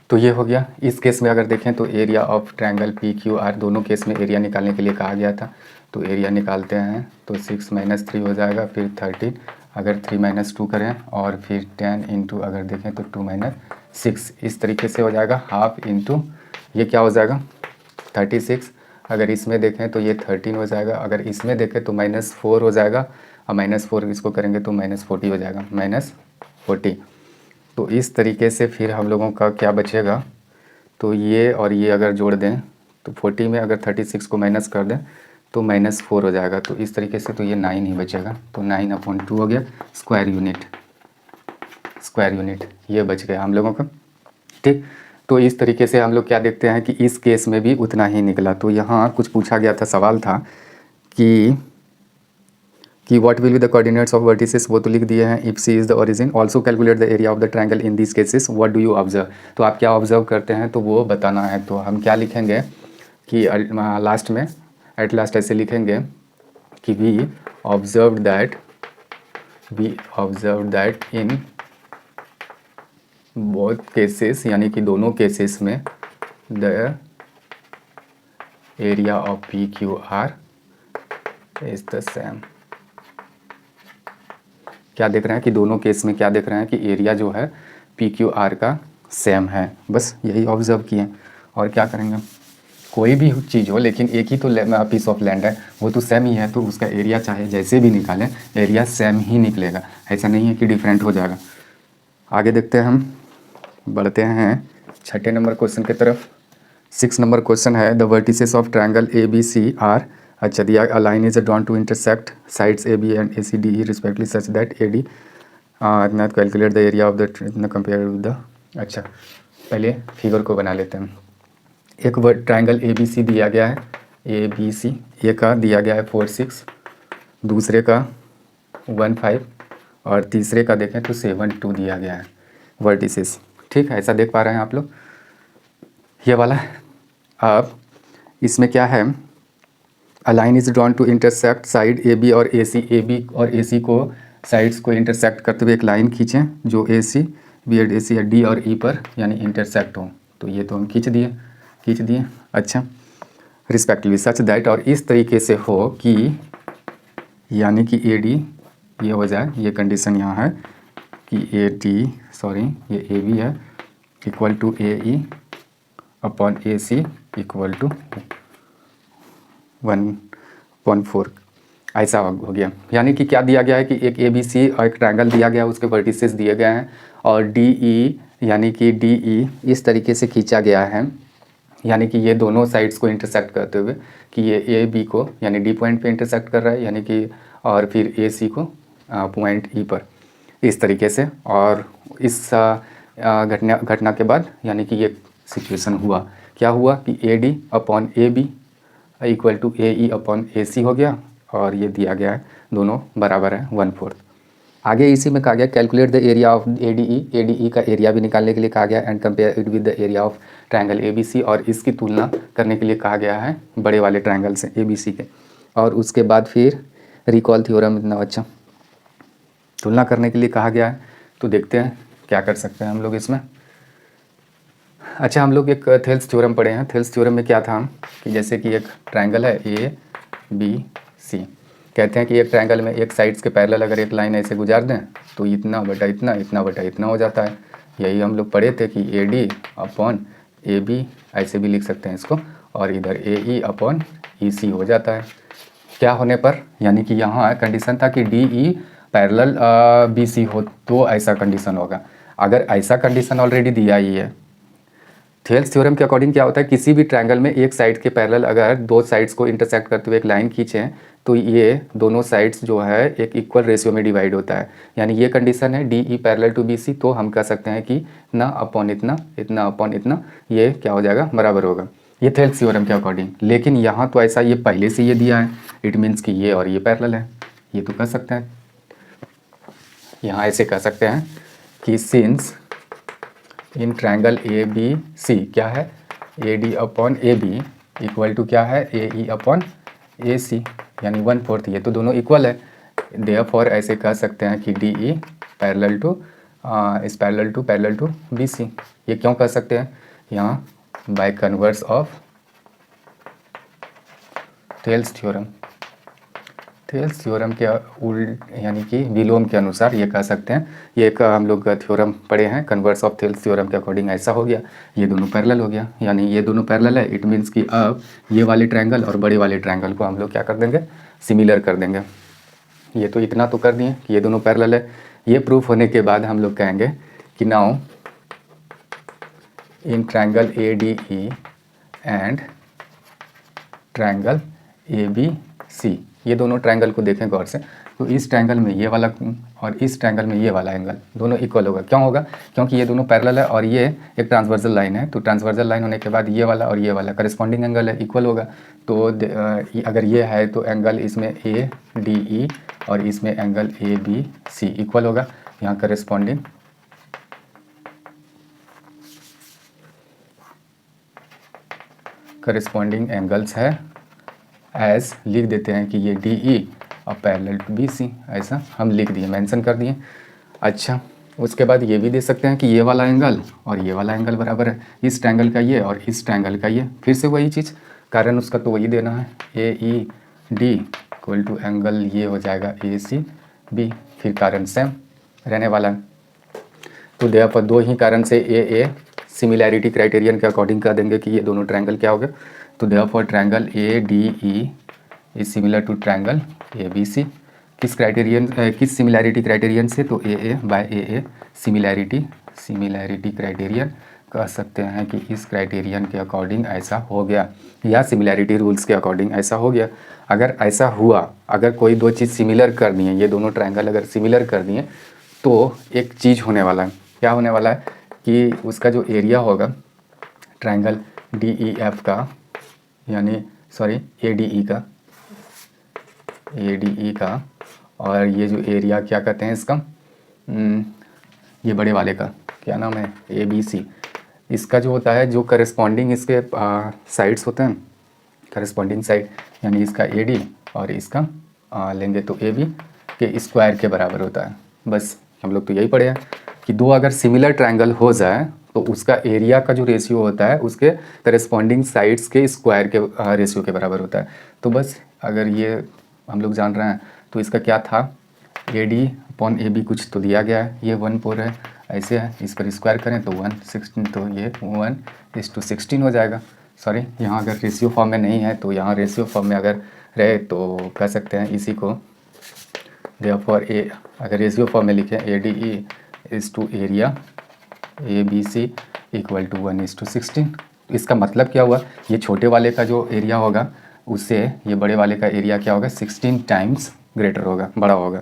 तो ये हो गया। इस केस में अगर देखें तो area of triangle P Q are, दोनों केस में एरिया निकालने के लिए कहा गया था। तो एरिया निकालते हैं तो 6 - 3 हो जाएगा, फिर 13 अगर 3 - 2 करें, और फिर 10 इंटू अगर देखें तो 2 - 6 इस तरीके से हो जाएगा। हाफ इंटू ये क्या हो जाएगा 36, अगर इसमें देखें तो ये 13 हो जाएगा, अगर इसमें देखें तो -4 हो जाएगा, और -4 इसको करेंगे तो -40 हो जाएगा, -40। तो इस तरीके से फिर हम लोगों का क्या बचेगा, तो ये और ये अगर जोड़ दें तो 40 में अगर 36 को माइनस कर दें तो -4 हो जाएगा। तो इस तरीके से तो ये 9 ही बचेगा, तो 9/2 हो गया स्क्वायर यूनिट ये बच गया हम लोगों का। ठीक, तो इस तरीके से हम लोग क्या देखते हैं कि इस केस में भी उतना ही निकला। तो यहाँ कुछ पूछा गया था, सवाल था कि what will be the coordinates of vertices, वो तो लिख दिए हैं। If C is the origin, also calculate the area of the triangle in this cases, what do you observe. तो आप क्या ऑब्जर्व करते हैं तो वो बताना है। तो हम क्या लिखेंगे कि लास्ट में एट लास्ट ऐसे लिखेंगे कि we observe that in both cases, यानी कि दोनों केसेस में the area of P Q R is the same. क्या देख रहे हैं कि दोनों केस में क्या देख रहे हैं कि एरिया जो है पी क्यू आर का सेम है, बस यही ऑब्जर्व किए। और क्या करेंगे, कोई भी चीज़ हो लेकिन एक ही तो पीस ऑफ लैंड है, वो तो सेम ही है, तो उसका एरिया चाहे जैसे भी निकालें एरिया सेम ही निकलेगा, ऐसा नहीं है कि डिफरेंट हो जाएगा। आगे देखते हैं, हम बढ़ते हैं 6 नंबर क्वेश्चन की तरफ। 6 नंबर क्वेश्चन है the vertices of triangle A B C are, अच्छा दिया, a line is drawn to intersect sides A B and A C D E respectively such that A D इतना calculate the area of the compare with the. अच्छा पहले फिगर को बना लेते हैं। एक word triangle A B C दिया गया है, ए बी सी, एक का दिया गया है 4 6, दूसरे का 1 5 और तीसरे का देखें तो 7 2 दिया गया है वर्टिसेस। ठीक है, ऐसा देख पा रहे हैं आप लोग, ये वाला। अब इसमें क्या है, a line is drawn to intersect side A B और ए सी, ए बी और ए सी को साइड्स को इंटरसेक्ट करते हुए एक लाइन खींचें जो ए सी बी एड ए सी या डी और ई पर यानी इंटरसेक्ट हो। तो ये तो हम खींच दिए। अच्छा, रिस्पेक्टिवली सच दैट, और इस तरीके से हो कि यानी कि ए डी ये हो जाए, ये कंडीशन यहाँ है कि ए डी सॉरी ये ए बी है equal to A E upon A C equal to 1/4, ऐसा हो गया। यानी कि क्या दिया गया है कि एक ए बी सी और एक ट्रायंगल दिया गया है, उसके वर्टिसेस दिए गए हैं और डी ई यानी कि डी ई इस तरीके से खींचा गया है, यानी कि ये दोनों साइड्स को इंटरसेक्ट करते हुए कि ये ए बी को यानी डी पॉइंट पे इंटरसेक्ट कर रहा है, यानी कि और फिर ए सी को पॉइंट ई पर, इस तरीके से। और इस घटना के बाद यानी कि ये सिचुएशन हुआ, क्या हुआ कि A D upon A B equal to A E upon A C हो गया, और ये दिया गया है दोनों बराबर है 1/4। आगे इसी में कहा गया calculate the area of A D E का एरिया भी निकालने के लिए कहा गया and compare it with the area of triangle A B C, और इसकी तुलना करने के लिए कहा गया है बड़े वाले ट्रायंगल से ए बी सी के। और उसके बाद फिर रिकॉल थ्योरम, इतना अच्छा तुलना करने के लिए कहा गया है। तो देखते हैं क्या कर सकते हैं हम लोग इसमें। अच्छा, हम लोग एक थेल्स थ्योरम पढ़े हैं। थेल्स थ्योरम में क्या था कि जैसे कि एक ट्रायंगल है ए बी सी, कहते हैं कि एक ट्रायंगल में एक साइड्स के पैरेलल अगर एक लाइन ऐसे गुजार दें तो इतना बटा इतना, इतना बटा इतना हो जाता है। यही हम लोग पढ़े थे कि A D upon A B ऐसे भी लिख सकते हैं इसको, और इधर ए ई अपॉन ई सी हो जाता है। क्या होने पर, यानी कि यहाँ कंडीशन था कि D E parallel B C हो तो ऐसा कंडीशन होगा। अगर ऐसा कंडीशन ऑलरेडी दिया ही है, थेल्स थ्योरम के अकॉर्डिंग क्या होता है, किसी भी ट्रायंगल में एक साइड के पैरेलल अगर दो साइड्स को इंटरसेक्ट करते हुए एक लाइन खींचें तो ये दोनों साइड्स जो है एक इक्वल रेशियो में डिवाइड होता है। यानी ये कंडीशन है D E parallel to B C, तो हम कह सकते हैं कि इतना अपॉन इतना, इतना अपॉन इतना, ये क्या हो जाएगा, बराबर होगा। ये थेल्स थ्योरम के अकॉर्डिंग। लेकिन यहाँ तो ऐसा ये पहले से ये दिया है, इट मीन्स कि ये और ये पैरेलल है, ये तो कह सकते हैं। यहाँ ऐसे कह सकते हैं कि since in triangle A B C क्या है, A D upon A B equal to क्या है, ए ई अपॉन ए सी यानी 1/4, ये तो दोनों इक्वल है। देयरफॉर ऐसे कह सकते हैं कि डी ई पैरेलल टू इस पैरेलल टू बी सी। ये क्यों कह सकते हैं, यहाँ by converse of Thales theorem. Thales theorem के उल्ट यानी कि विलोम के अनुसार ये कह सकते हैं। ये एक हम लोग थ्योरम पढ़े हैं, कन्वर्स ऑफ थेल्स थ्योरम के अकॉर्डिंग ऐसा हो गया, ये दोनों पैरेलल हो गया। यानी ये दोनों पैरेलल है, इट मीन्स कि अब ये वाले ट्रायंगल और बड़े वाले ट्रायंगल को हम लोग क्या कर देंगे, सिमिलर कर देंगे। ये तो इतना तो कर दिए कि ये दोनों पैरेलल है। ये प्रूफ होने के बाद हम लोग कहेंगे कि now in triangle A D E and triangle A B C, ये दोनों ट्रायंगल को देखें गौर से, तो इस ट्रायंगल में ये वाला और इस ट्रायंगल में ये वाला एंगल दोनों इक्वल होगा। क्यों होगा, क्योंकि ये दोनों पैरेलल है और ये एक ट्रांसवर्सल लाइन है, तो ट्रांसवर्सल लाइन होने के बाद ये वाला और ये वाला करस्पॉन्डिंग एंगल है, इक्वल होगा। तो अगर ये है तो एंगल इसमें ए डी ई और इसमें angle A B C equal होगा। यहाँ करस्पॉन्डिंग एंगल्स है, एज लिख देते हैं कि ये डी ई और पैरेलल टू बी सी, ऐसा हम लिख दिए, मेंशन कर दिए। अच्छा, उसके बाद ये भी दे सकते हैं कि ये वाला एंगल और ये वाला एंगल बराबर है इस ट्रायंगल का ये और इस ट्रायंगल का ये, फिर से वही चीज़, कारण उसका तो वही देना है, A E D equal to angle ये हो जाएगा ए सी बी, फिर कारण सेम रहने वाला है। तो देयरफॉर दो ही कारण से ए सिमिलैरिटी क्राइटेरियन के अकॉर्डिंग कह देंगे कि ये दोनों ट्रायंगल क्या हो गया। तो therefore triangle A D E is similar to triangle A B C. किस क्राइटेरियन किस सिमिलैरिटी क्राइटेरियन से? तो A by A similarity criterion कह सकते हैं कि इस क्राइटेरियन के अकॉर्डिंग ऐसा हो गया, या सिमिलैरिटी रूल्स के अकॉर्डिंग ऐसा हो गया। अगर ऐसा हुआ, अगर कोई दो चीज़ सिमिलर कर दी है, ये दोनों ट्रायंगल अगर सिमिलर कर दिए तो एक चीज़ होने वाला है। क्या होने वाला है कि उसका जो एरिया होगा ट्रायंगल डी ई एफ का, यानी सॉरी ए डी ई का, और ये जो एरिया क्या कहते हैं इसका, ये बड़े वाले का क्या नाम है, ए बी सी, इसका जो होता है, जो करस्पॉन्डिंग इसके साइड्स होते हैं, करस्पॉन्डिंग साइड, यानी इसका ए डी और इसका लेंगे तो ए बी के स्क्वायर के बराबर होता है। बस हम लोग तो यही पढ़े हैं कि दो अगर सिमिलर ट्रायंगल हो जाए तो उसका एरिया का जो रेशियो होता है उसके करस्पॉन्डिंग साइड्स के स्क्वायर के रेशियो के बराबर होता है। तो बस अगर ये हम लोग जान रहे हैं तो इसका क्या था, A D upon A B कुछ तो दिया गया है, ये 1/4 है, ऐसे है, इस पर स्क्वायर करें तो 1/16, तो ये 1:16 हो जाएगा। सॉरी, यहाँ अगर रेशियो फॉर्म में नहीं है तो यहाँ रेशियो फॉर्म में अगर रहे तो कह सकते हैं इसी को, देयरफॉर ए, अगर रेशियो फॉर्म में लिखें A D E is to area A B C equal to 1:16। इसका मतलब क्या हुआ, ये छोटे वाले का जो एरिया होगा उससे ये बड़े वाले का एरिया क्या होगा, 16 टाइम्स ग्रेटर होगा, बड़ा होगा,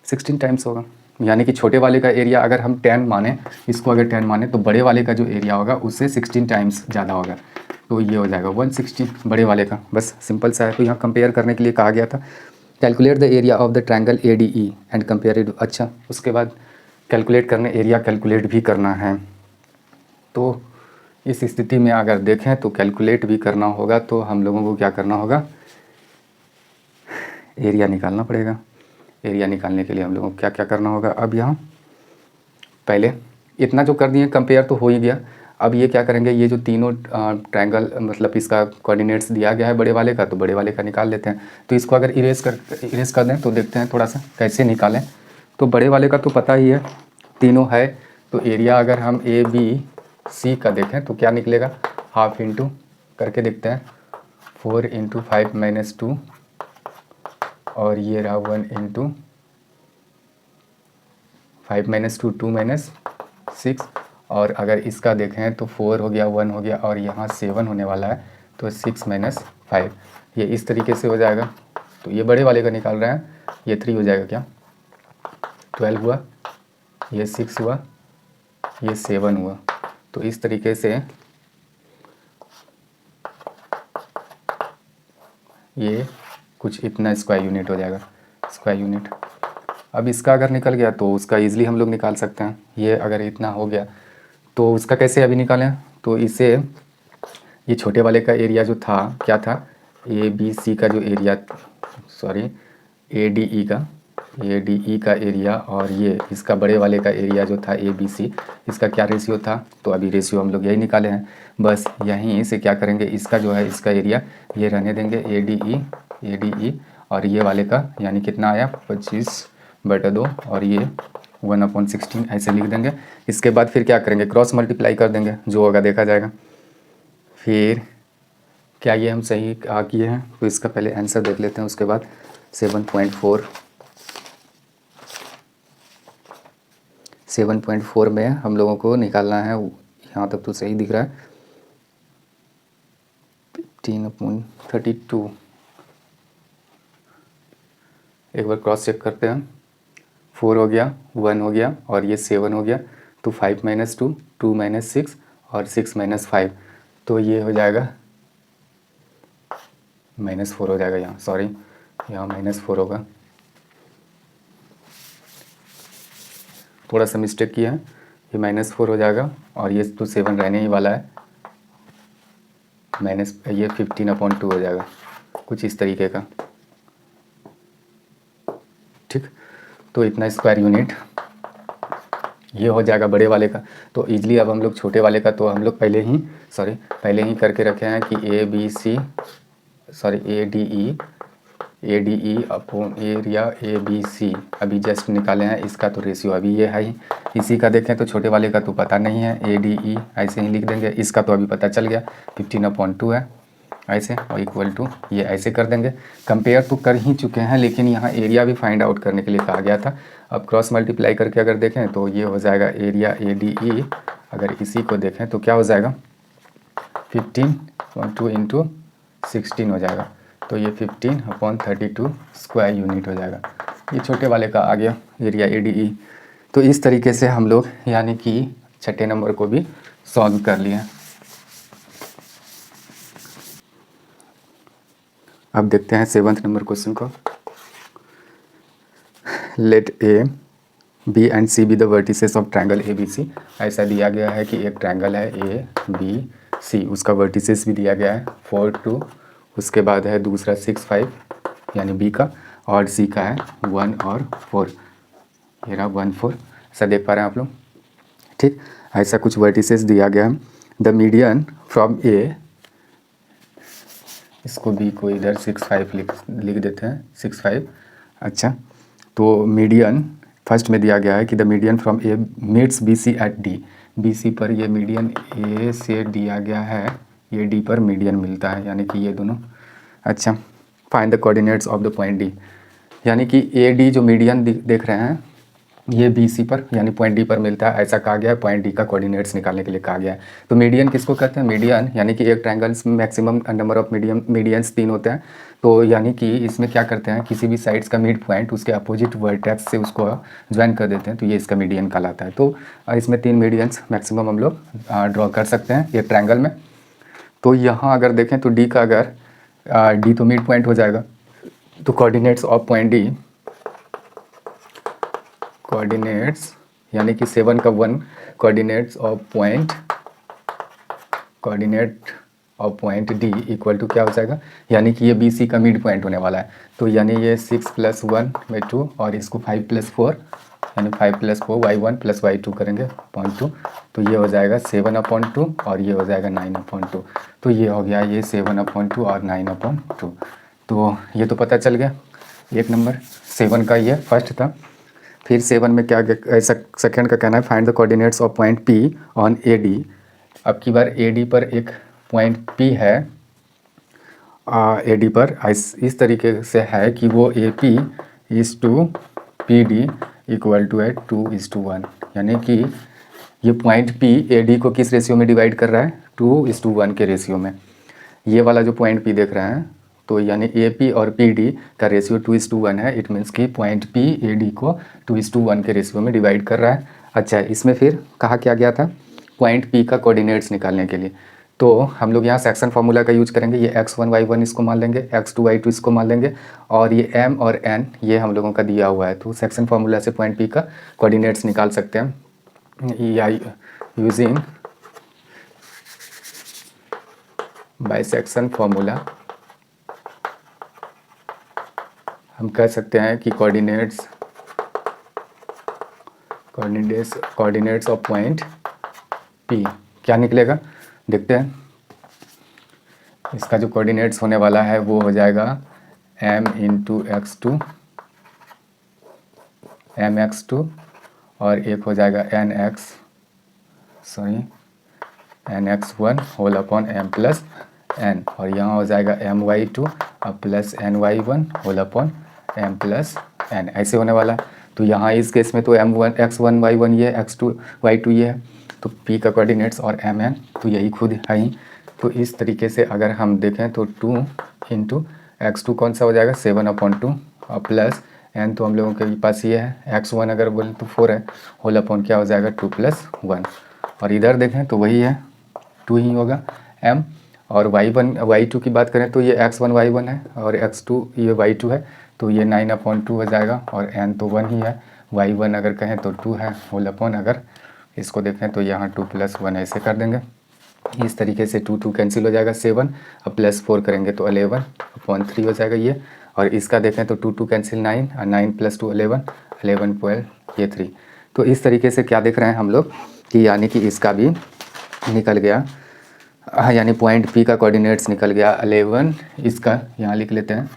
16 टाइम्स होगा। यानी कि छोटे वाले का एरिया अगर हम 10 माने, इसको अगर 10 माने, तो बड़े वाले का जो एरिया होगा उससे 16 टाइम्स ज़्यादा होगा, तो ये हो जाएगा 116 बड़े वाले का। बस सिंपल सा है। तो यहाँ कंपेयर करने के लिए कहा गया था, calculate the area of the triangle A D E and compare it. अच्छा, उसके बाद कैलकुलेट करने, एरिया कैलकुलेट भी करना है। तो इस स्थिति में अगर देखें तो कैलकुलेट भी करना होगा, तो हम लोगों को क्या करना होगा, एरिया निकालना पड़ेगा। एरिया निकालने के लिए हम लोगों को क्या क्या करना होगा, अब यहाँ पहले इतना जो कर दिए कंपेयर तो हो ही गया। अब ये क्या करेंगे, ये जो तीनों ट्रायंगल मतलब इसका कोऑर्डिनेट्स दिया गया है बड़े वाले का, तो बड़े वाले का निकाल लेते हैं। तो इसको अगर इरेज कर दें तो देखते हैं थोड़ा सा कैसे निकालें। तो बड़े वाले का तो पता ही है, तीनों है, तो एरिया अगर हम ए बी सी का देखें तो क्या निकलेगा, हाफ इंटू करके देखते हैं, 4 × 5 - 2, और ये रहा 1 × 5 - 2 2 - 6, और अगर इसका देखें तो 4 हो गया, 1 हो गया, और यहाँ 7 होने वाला है, तो 6 - 5, ये इस तरीके से हो जाएगा। तो ये बड़े वाले का निकाल रहे हैं, ये 3 हो जाएगा, क्या 12 हुआ, ये 6 हुआ, ये 7 हुआ। तो इस तरीके से ये कुछ इतना स्क्वायर यूनिट हो जाएगा, स्क्वायर यूनिट। अब इसका अगर निकल गया तो उसका ईज़िली हम लोग निकाल सकते हैं। ये अगर इतना हो गया तो उसका कैसे अभी निकालें, तो इसे, ये छोटे वाले का एरिया जो था क्या था, ए बी सी का जो एरिया, सॉरी ए डी ई का एरिया, और ये इसका बड़े वाले का एरिया जो था ए बी सी, इसका क्या रेशियो था, तो अभी रेशियो हम लोग यही निकाले हैं। बस यहीं से क्या करेंगे, इसका जो है इसका एरिया ये रहने देंगे ए डी ई, और ये वाले का यानी कितना आया 25/2, और ये 1/16 ऐसे लिख देंगे। इसके बाद फिर क्या करेंगे, क्रॉस मल्टीप्लाई कर देंगे, जो होगा देखा जाएगा। फिर क्या ये हम सही किए हैं, तो इसका पहले आंसर देख लेते हैं, उसके बाद 7.4 में हम लोगों को निकालना है, यहाँ तक तो सही दिख रहा है, 15/32। एक बार क्रॉस चेक करते हैं, 4 हो गया, 1 हो गया, और ये 7 हो गया, तो 5 - 2 2 - 6, और 6 - 5, तो ये हो जाएगा -4 हो जाएगा यहाँ, सॉरी यहाँ -4 होगा, थोड़ा सा मिस्टेक किया है, ये -4 हो जाएगा, और ये तो 7 रहने ही वाला है, ये 15/2 हो जाएगा, कुछ इस तरीके का, ठीक। तो इतना स्क्वायर यूनिट ये हो जाएगा बड़े वाले का। तो ईजिली अब हम लोग छोटे वाले का तो हम लोग पहले ही करके रखे हैं कि A D E ADE upon area ABC अभी जस्ट निकाले हैं, इसका तो रेशियो अभी ये है ही। इसी का देखें तो छोटे वाले का तो पता नहीं है, ADE ऐसे ही लिख देंगे, इसका तो अभी पता चल गया 15/2 है ऐसे, और इक्वल टू ये ऐसे कर देंगे। कंपेयर तो कर ही चुके हैं, लेकिन यहाँ एरिया भी फाइंड आउट करने के लिए कहा गया था। अब क्रॉस मल्टीप्लाई करके अगर देखें तो ये हो जाएगा एरिया ADE, अगर इसी को देखें तो क्या हो जाएगा 15/2 इंटू 16 हो जाएगा, तो ये 15/32 स्क्वायर यूनिट हो जाएगा। ये छोटे वाले का आ गया एरिया ADE। तो इस तरीके से हम लोग यानी कि छठे नंबर को भी सॉल्व कर लिए। अब देखते हैं 7th नंबर क्वेश्चन को। Let A, B and C be the vertices of triangle ABC। ऐसा दिया गया है कि एक ट्रायंगल है ABC, उसका वर्टिसेस भी दिया गया है 4 2, उसके बाद है दूसरा 6 5 यानी B का, और C का है 1 और 4, ये रहा 1 4, ऐसा देख पा रहे हैं आप लोग। ठीक, ऐसा कुछ वर्टिसेस दिया गया है। द मीडियन फ्रॉम A, इसको B को इधर 6 5 लिख देते हैं 6 5। अच्छा, तो मीडियन फर्स्ट में दिया गया है कि the median from A meets BC at D। BC पर ये मीडियन A से दिया गया है, ये D पर मीडियन मिलता है, यानी कि ये दोनों। अच्छा, find the coordinates of the point D, यानी कि AD जो मीडियन देख रहे हैं ये BC पर यानी पॉइंट D पर मिलता है, ऐसा कहा गया है। पॉइंट D का कोऑर्डिनेट्स निकालने के लिए कहा गया है। तो मीडियन किसको कहते हैं, मीडियन यानी कि एक ट्रायंगल्स में मैक्सिमम नंबर ऑफ मीडियंस 3 होते हैं। तो यानी कि इसमें क्या करते हैं, किसी भी साइड्स का मिड पॉइंट उसके अपोजिट वर्टेक्स से उसको ज्वाइन कर देते हैं, तो ये इसका मीडियन कहलाता है। तो इसमें 3 मीडियंस मैक्सिमम हम लोग ड्रॉ कर सकते हैं एक ट्रायंगल में। तो यहाँ अगर देखें तो D का अगर D तो मिड पॉइंट हो जाएगा, तो coordinates of point D, coordinates यानी कि 7 का 1, coordinates of point D equal to क्या हो जाएगा, यानी कि ये BC का मिड पॉइंट होने वाला है। तो यानी ये 6 + 1/2 और इसको 5 + 4 यानी 5 + 4 y1 + y2 करेंगे 0.2, तो ये हो जाएगा 7/2 और ये हो जाएगा 9/2। तो ये हो गया ये 7/2 और 9/2। तो ये तो पता चल गया एक नंबर 7 का, ये फर्स्ट था। फिर 7 में क्या सेकेंड का कहना है, find the coordinates of point P on AD। अब की बार AD पर एक पॉइंट P है, AD पर इस तरीके से है कि वो AP = PD इक्वल टू है 2:1, यानी कि ये पॉइंट P AD को किस रेशियो में डिवाइड कर रहा है, 2:1 के रेशियो में। ये वाला जो पॉइंट P देख रहे हैं, तो यानी AP और PD का रेशियो 2:1 है। इट मीन्स कि पॉइंट P AD को 2:1 के रेशियो में डिवाइड कर रहा है। अच्छा, इसमें फिर कहा क्या गया था, पॉइंट P का कोऑर्डिनेट्स निकालने के लिए। तो हम लोग यहाँ सेक्शन फार्मूला का यूज करेंगे। ये x1 y1 इसको मान लेंगे, x2 y2 इसको मान लेंगे, और ये m और n ये हम लोगों का दिया हुआ है। तो सेक्शन फार्मूला से पॉइंट P का कोऑर्डिनेट्स निकाल सकते हैं यूजिंग बाइसेक्शन फार्मूला। हम कह सकते हैं कि कोऑर्डिनेट्स ऑफ पॉइंट P क्या निकलेगा, देखते हैं। इसका जो कोऑर्डिनेट्स होने वाला है वो हो जाएगा m × mx2 और एक हो जाएगा nx1 whole upon m + n, और यहाँ हो जाएगा my2 plus ny1 whole upon m + n, ऐसे होने वाला। तो यहाँ इस केस में तो x1 y1 ये, x2 y2 ये है, तो P का कोऑर्डिनेट्स और mn तो यही खुद है ही। तो इस तरीके से अगर हम देखें तो 2 × x2 कौन सा हो जाएगा 7/2 और प्लस n तो हम लोगों के पास ये है, x1 अगर बोले तो 4 है, होल अपॉन क्या हो जाएगा 2 + 1, और इधर देखें तो वही है 2 ही होगा m, और y1 y2 की बात करें तो ये x1 y1 है और x2 ये y2 है, तो ये 9/2 हो जाएगा, और n तो 1 ही है, y1 अगर कहें तो 2 है, होल अपॉन अगर इसको देखें तो यहाँ 2 + 1 ऐसे कर देंगे। इस तरीके से 2 कैंसिल हो जाएगा, 7 और प्लस 4 करेंगे तो 11/3 हो जाएगा ये, और इसका देखें तो 2 कैंसिल 9 और 9 + 2 11, 11 ये 3। तो इस तरीके से क्या देख रहे हैं हम लोग कि यानी कि इसका भी निकल गया, यानी पॉइंट P का कोऑर्डिनेट्स निकल गया 11, इसका यहाँ लिख लेते हैं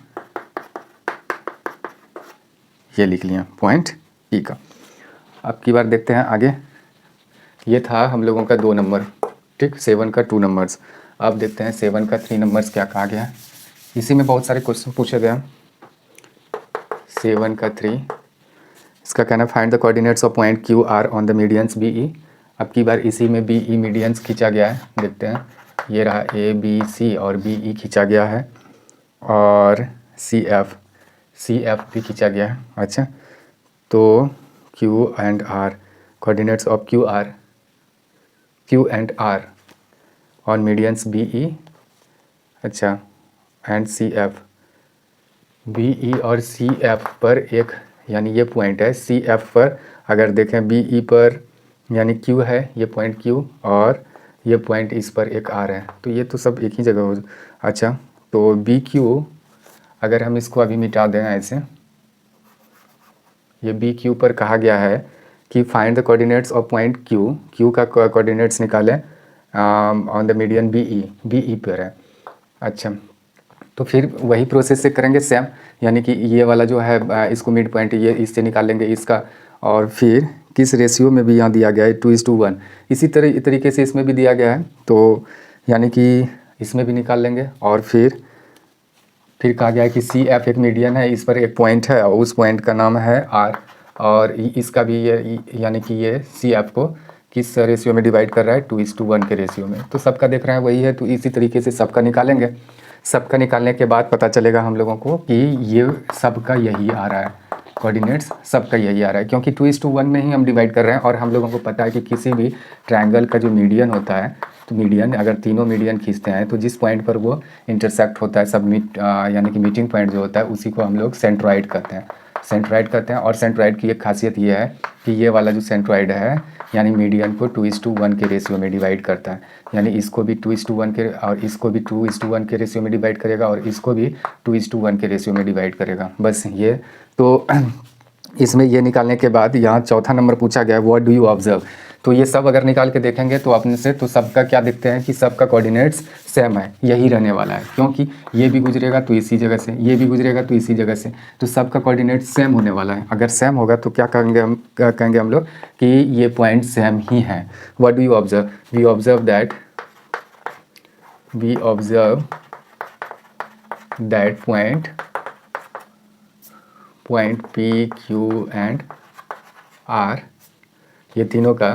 ये लिख लिया पॉइंट ई का। अब की बार देखते हैं आगे। ये था हम लोगों का 2 नंबर, ठीक, 7 का 2 नंबर्स। अब देखते हैं 7 का 3 नंबर्स क्या कहा गया है। इसी में बहुत सारे क्वेश्चन पूछे गए हैं। 7 का 3, इसका कहना find the coordinates of point Q R on the medians B E. अब की बार इसी में बी ई मीडियंस खींचा गया है। देखते हैं, ये रहा ए बी सी और बी ई खींचा गया है, और सी एफ भी खींचा गया है। अच्छा, तो Q and R, coordinates of Q and R on medians B E, अच्छा, and C F. B E और सी एफ पर एक, यानी ये पॉइंट है सी एफ पर, अगर देखें बी ई पर यानी क्यू है, ये पॉइंट क्यू, और ये पॉइंट इस पर एक आर है, तो ये तो सब एक ही जगह हो। अच्छा, तो बी क्यू, अगर हम इसको अभी मिटा दें ऐसे, ये बी क्यू पर कहा गया है कि find the coordinates of point Q का कोऑर्डिनेट्स निकालें on the median B E पर है। अच्छा, तो फिर वही प्रोसेस से करेंगे सेम, यानी कि ये वाला जो है इसको मिड पॉइंट ये इससे निकालेंगे इसका, और फिर किस रेशियो में भी यहाँ दिया गया है 2:1, इसी तरीके से इसमें भी दिया गया है, तो यानी कि इसमें भी निकाल लेंगे। और फिर कहा गया है कि सी एफ एक मीडियन है, इस पर एक पॉइंट है और उस पॉइंट का नाम है आर, और इसका भी ये यानी कि ये सी एफ को किस रेशियो में डिवाइड कर रहा है 2:1 के रेशियो में, तो सबका देख रहे हैं वही है, तो इसी तरीके से सबका निकालेंगे। सबका निकालने के बाद पता चलेगा हम लोगों को कि ये सबका यही आ रहा है, कोऑर्डिनेट्स सबका यही आ रहा है, क्योंकि 2:1 में ही हम डिवाइड कर रहे हैं। और हम लोगों को पता है कि किसी भी ट्रायंगल का जो मीडियन होता है, तो मीडियन अगर तीनों मीडियन खींचते हैं तो जिस पॉइंट पर वो इंटरसेक्ट होता है, सब यानी कि मीटिंग पॉइंट जो होता है, उसी को हम लोग सेंट्रोइड कहते हैं। और सेंट्रोइड की एक खासियत ये है कि ये वाला जो सेंट्रोइड है, यानी मीडियन को 2:1 के रेशियो में डिवाइड करता है, यानी इसको भी 2:1 के, और इसको भी 2:1 के रेशियो में डिवाइड करेगा, और इसको भी 2:1 के रेशियो में डिवाइड करेगा। बस ये तो इसमें ये निकालने के बाद यहाँ चौथा नंबर पूछा गया है, व्हाट डू यू ऑब्जर्व। तो ये सब अगर निकाल के देखेंगे तो अपने से, तो सबका क्या दिखते हैं कि सबका कोऑर्डिनेट्स सेम है, यही रहने वाला है, क्योंकि ये भी गुजरेगा तो इसी जगह से, ये भी गुजरेगा तो इसी जगह से, तो सबका कोऑर्डिनेट सेम होने वाला है। अगर सेम होगा तो क्या कहेंगे हम लोग कि ये पॉइंट सेम ही हैं। What do you observe, we observe that point P Q and R, ये तीनों का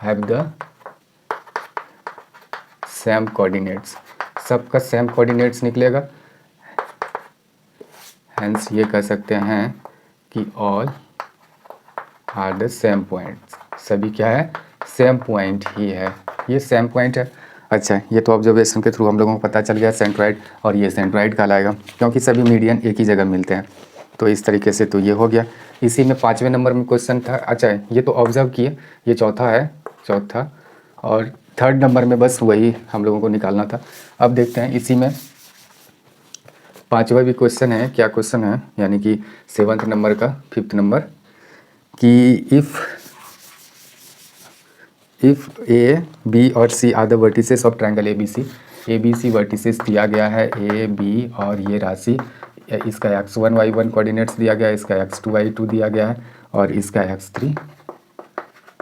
हैव द सेम कोऑर्डिनेट्स, सबका सेम कोऑर्डिनेट्स निकलेगा। हेंस ये कह सकते हैं कि all are the same points, सभी क्या है, सेम पॉइंट ही है, ये सेम पॉइंट है। अच्छा, ये तो ऑब्जर्वेशन के थ्रू हम लोगों को पता चल गया सेंट्रोइड, और ये सेंट्रोइड कहलाएगा क्योंकि सभी मीडियन एक ही जगह मिलते हैं। तो इस तरीके से तो ये हो गया। इसी में 5वें नंबर में क्वेश्चन था, अच्छा ये तो ऑब्जर्व किए, ये चौथा, और 3rd नंबर में बस वही हम लोगों को निकालना था। अब देखते हैं इसी में 5वां भी क्वेश्चन है, क्या क्वेश्चन है, यानी कि 7th नंबर का 5th नंबर, कि इफ़ ए बी और C are the vertices of triangle A B C vertices दिया गया है, ए बी, और ये राशि, इसका x1 y1 कोऑर्डिनेट्स दिया गया है, इसका x2 y2 दिया गया है, और इसका x3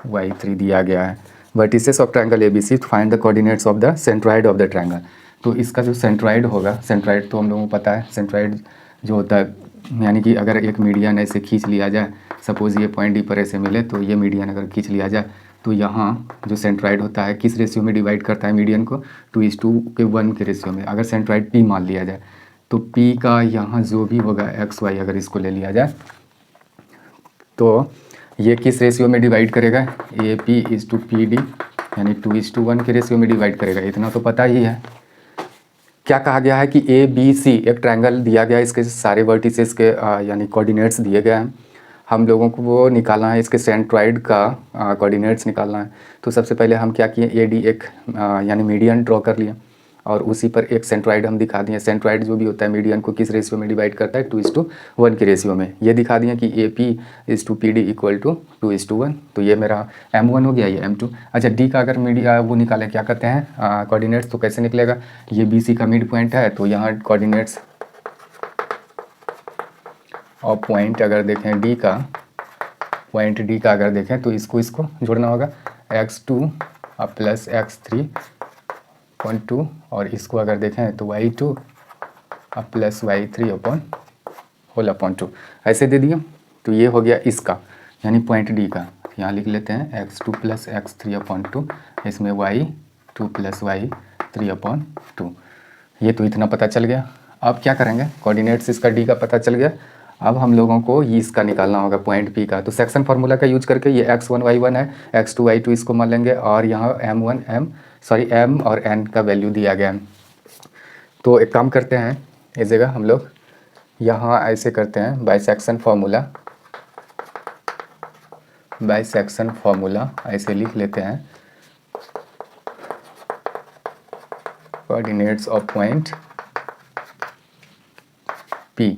y3 दिया गया है। Vertices of triangle A B C, find the coordinates of the centroid of the triangle. तो इसका जो सेंट्रोइड होगा, सेंट्रोइड तो हम लोगों को पता है, सेंट्रोइड जो होता है, यानी कि अगर एक मीडियन ऐसे खींच लिया जाए, सपोज़ ये पॉइंट डी पर ऐसे मिले, तो ये मीडियन अगर खींच लिया जाए, तो यहाँ जो सेंट्रोइड होता है किस रेशियो में डिवाइड करता है मीडियन को, 2:1 के रेशियो में। अगर सेंट्रोइड पी मान लिया जाए, तो पी का यहाँ जो भी होगा एक्स वाई, अगर इसको ले लिया जाए, तो ये किस रेशियो में डिवाइड करेगा, A P is to P D, यानी 2:1 के रेशियो में डिवाइड करेगा, इतना तो पता ही है। क्या कहा गया है कि ए बी सी एक ट्रायंगल दिया गया है, इसके सारे वर्टिसेस के यानी कोऑर्डिनेट्स दिए गए हैं, हम लोगों को वो निकालना है, इसके सेंट्रोइड का कोऑर्डिनेट्स निकालना है। तो सबसे पहले हम क्या किए, ए डी एक यानी मीडियन ड्रॉ कर लिए, और उसी पर एक सेंट्रोइड हम दिखा दिए। सेंट्रोइड जो भी होता है मीडियन को किस रेशियो में डिवाइड करता है, 2:1 के रेशियो में। ये दिखा दिए कि A P is to P D equal to 2:1, तो ये मेरा M1 हो गया, ये M2। अच्छा, डी का अगर मीडिया वो निकालें, क्या कहते हैं कोऑर्डिनेट्स, तो कैसे निकलेगा, ये बी सी का मिड पॉइंट है, तो यहाँ कोऑर्डिनेट्स और पॉइंट अगर देखें डी का, पॉइंट डी का अगर देखें तो इसको जोड़ना होगा x2 प्लस x3/2, और इसको अगर देखें तो y2 प्लस y3/2 ऐसे दे दिया। तो ये हो गया इसका, यानी पॉइंट डी का। यहाँ लिख लेते हैं x2 प्लस x3/2, इसमें y2 प्लस y3/2। ये तो इतना पता चल गया। अब क्या करेंगे, कोऑर्डिनेट्स इसका डी का पता चल गया। अब हम लोगों को ये इसका निकालना होगा पॉइंट पी का। तो सेक्शन फार्मूला का यूज करके ये x1 y1 है, x2 y2 इसको मान लेंगे, और यहाँ m और n का वैल्यू दिया गया है। तो एक काम करते हैं, इस जगह हम लोग यहाँ ऐसे करते हैं, बाइसेक्शन फार्मूला ऐसे लिख लेते हैं, कोऑर्डिनेट्स ऑफ पॉइंट P।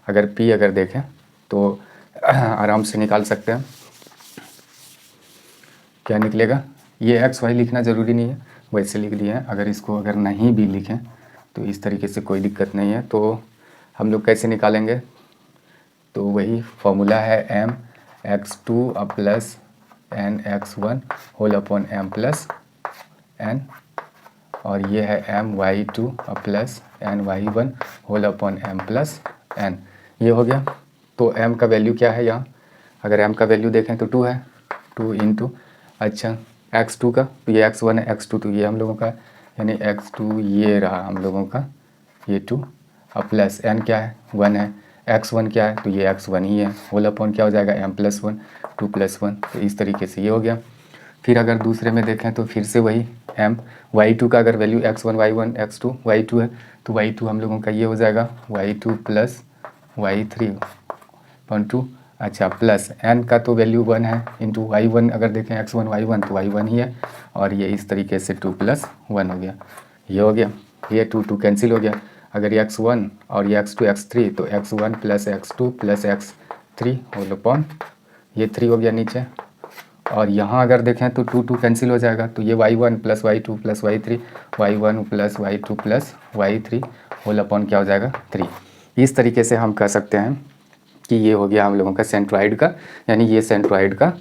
अगर P अगर देखें तो आराम से निकाल सकते हैं। क्या निकलेगा, ये x y लिखना ज़रूरी नहीं है, वैसे लिख दिए हैं। अगर इसको अगर नहीं भी लिखें तो इस तरीके से कोई दिक्कत नहीं है। तो हम लोग कैसे निकालेंगे, तो वही फॉर्मूला है mx2 plus nx1 whole upon m plus n, और ये है my2 plus ny1 whole upon m plus n। ये हो गया। तो m का वैल्यू क्या है यहाँ, अगर m का वैल्यू देखें तो 2 है, 2 इंटू, अच्छा x2 का, तो ये x1 है, x2 तो ये हम लोगों का, यानी x2 ये रहा हम लोगों का, ये 2, अब प्लस n क्या है, 1 है, x1 क्या है, तो ये x1 ही है, होल अपॉन क्या हो जाएगा m प्लस 1, 2 प्लस 1। तो इस तरीके से ये हो गया। फिर अगर दूसरे में देखें तो फिर से वही m y2 का अगर value x1 y1 x2 y2 है, तो y2 हम लोगों का ये हो जाएगा y2 प्लस y3/2, अच्छा प्लस n का तो वैल्यू 1 है, इंटू y1 अगर देखें x1 y1 तो y1 ही है, और ये इस तरीके से 2 प्लस 1 हो गया। ये हो गया, ये 2 कैंसिल हो गया। अगर ये x1 और ये x2 x3, तो x1 plus x2 plus x3 whole upon ये 3 हो गया नीचे, और यहाँ अगर देखें तो 2 कैंसिल हो जाएगा, तो ये y1 plus y2 plus y3, y1 plus y2 plus y3 whole upon क्या हो जाएगा 3। इस तरीके से हम कह सकते हैं कि ये हो गया हम लोगों का सेंट्रॉइड का, यानी ये सेंट्रॉइड का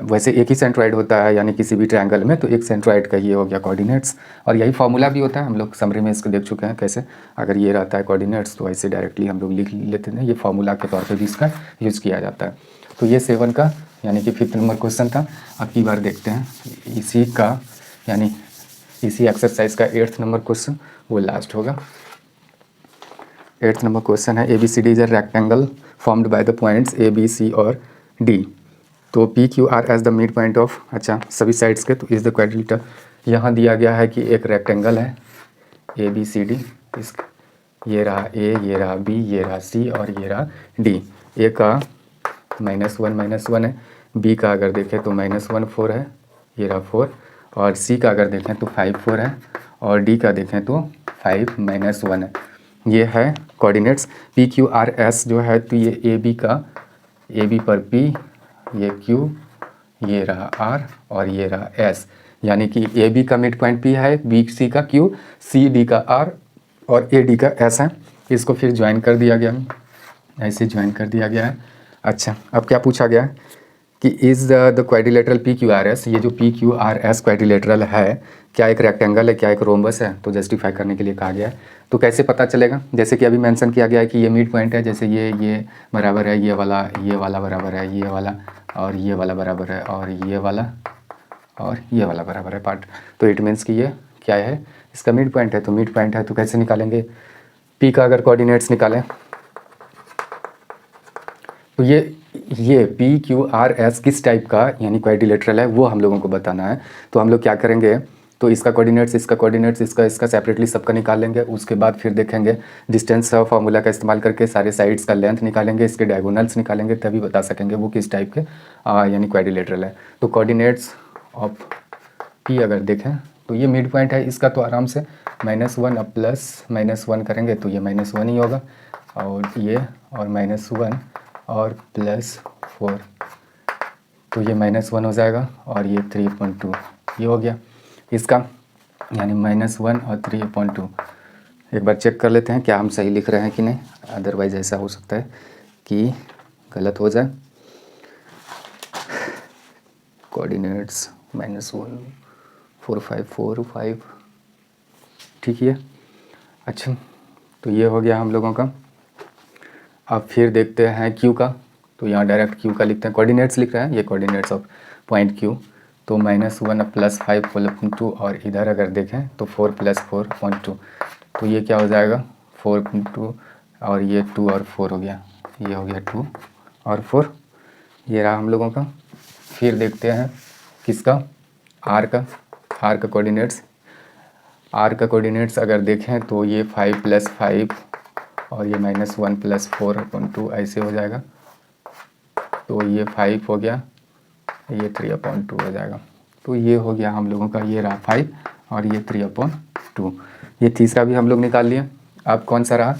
वैसे एक ही सेंट्रॉइड होता है, यानी किसी भी ट्रायंगल में तो एक सेंट्रॉइड का ये हो गया कोऑर्डिनेट्स, और यही फार्मूला भी होता है। हम लोग समरी में इसको देख चुके हैं कैसे, अगर ये रहता है कोऑर्डिनेट्स तो ऐसे डायरेक्टली हम लोग लिख लेते हैं, ये फार्मूला के तौर पर भी इसका यूज़ किया जाता है। तो ये 7 का यानी कि 5th नंबर क्वेश्चन था। अब की बार देखते हैं इसी का, यानी इसी एक्सरसाइज का 8th नंबर क्वेश्चन, वो लास्ट होगा। 8th नंबर क्वेश्चन है ABCD is a rectangle formed by the points A B C और D। तो PQR as the mid point of, अच्छा सभी साइड्स के, तो इज द क्वाड्रिलेटरल। यहाँ दिया गया है कि एक रेक्टेंगल है ABCD, इस ये रहा A, ये रहा B, ये रहा C और ये रहा D। A का -1 है, B का अगर देखें तो -1 4 है, ये रहा 4, और C का अगर देखें तो 5 4 है, और D का देखें तो 5 -1 है। ये है कोऑर्डिनेट्स PQRS जो है, तो ये AB का, AB पर P, ये Q, ये रहा R और ये रहा S, यानी कि AB का मिड पॉइंट P है, BC का Q, CD का R और AD का S है। इसको फिर ज्वाइन कर दिया गया, ऐसे ज्वाइन कर दिया गया है। अच्छा अब क्या पूछा गया कि इज़ द क्वाड्रिलेटरल PQRS, ये जो PQRS क्वाड्रिलेटरल है, क्या एक रेक्टेंगल है, क्या एक रोम्बस है, तो जस्टिफाई करने के लिए कहा गया है। तो कैसे पता चलेगा, जैसे कि अभी मेंशन किया गया है कि ये मिड पॉइंट है, जैसे ये बराबर है, ये वाला बराबर है, ये वाला और ये वाला बराबर है, और ये वाला और ये वाला बराबर है पार्ट, तो इट मीन्स कि ये क्या है, इसका मिड पॉइंट है। तो मिड पॉइंट है तो कैसे निकालेंगे, P का अगर कोऑर्डिनेट्स निकालें तो ये PQRS किस टाइप का यानी क्वाड्रिलेटरल है वो हम लोगों को बताना है। तो हम लोग क्या करेंगे, तो इसका कोऑर्डिनेट्स, इसका कोऑर्डिनेट्स, इसका सेपरेटली सबका निकाल लेंगे। उसके बाद फिर देखेंगे डिस्टेंस फार्मूला का इस्तेमाल करके सारे साइड्स का लेंथ निकालेंगे, इसके डायगोनल्स निकालेंगे, तभी बता सकेंगे वो किस टाइप के यानी क्वाड्रिलेटरल है। तो कोऑर्डिनेट्स ऑफ P अगर देखें तो ये मिड पॉइंट है इसका, तो आराम से -1 अब प्लस -1 करेंगे तो ये -1 ही होगा, और ये और -1 और +4, तो ये -1 हो जाएगा, और ये 3/2 ये हो गया इसका, यानी -1 और 3/2। एक बार चेक कर लेते हैं क्या हम सही लिख रहे हैं कि नहीं, अदरवाइज़ ऐसा हो सकता है कि गलत हो जाए। कोऑर्डिनेट्स -1 4 5 4 5, ठीक है। अच्छा, तो ये हो गया हम लोगों का। अब फिर देखते हैं क्यू का। तो यहाँ डायरेक्ट क्यू का लिखते हैं, कोऑर्डिनेट्स लिख रहे हैं, ये कोऑर्डिनेट्स ऑफ पॉइंट क्यू। तो -1 +5 होल अपॉन 2, और इधर अगर देखें तो 4 + 4.2। तो ये क्या हो जाएगा 4.2, और ये 2 और 4 हो गया, ये हो गया 2 और 4। ये रहा हम लोगों का। फिर देखते हैं किसका, आर का। आर का कोऑर्डिनेट्स, आर का कोऑर्डिनेट्स अगर देखें तो ये 5 + 5 और ये -1 + 4/2 ऐसे हो जाएगा। तो ये 5 हो गया, ये 3/2 हो जाएगा। तो ये हो गया हम लोगों का, ये रहा 5 और ये 3/2। ये तीसरा भी हम लोग निकाल लिए। अब कौन सा रहा,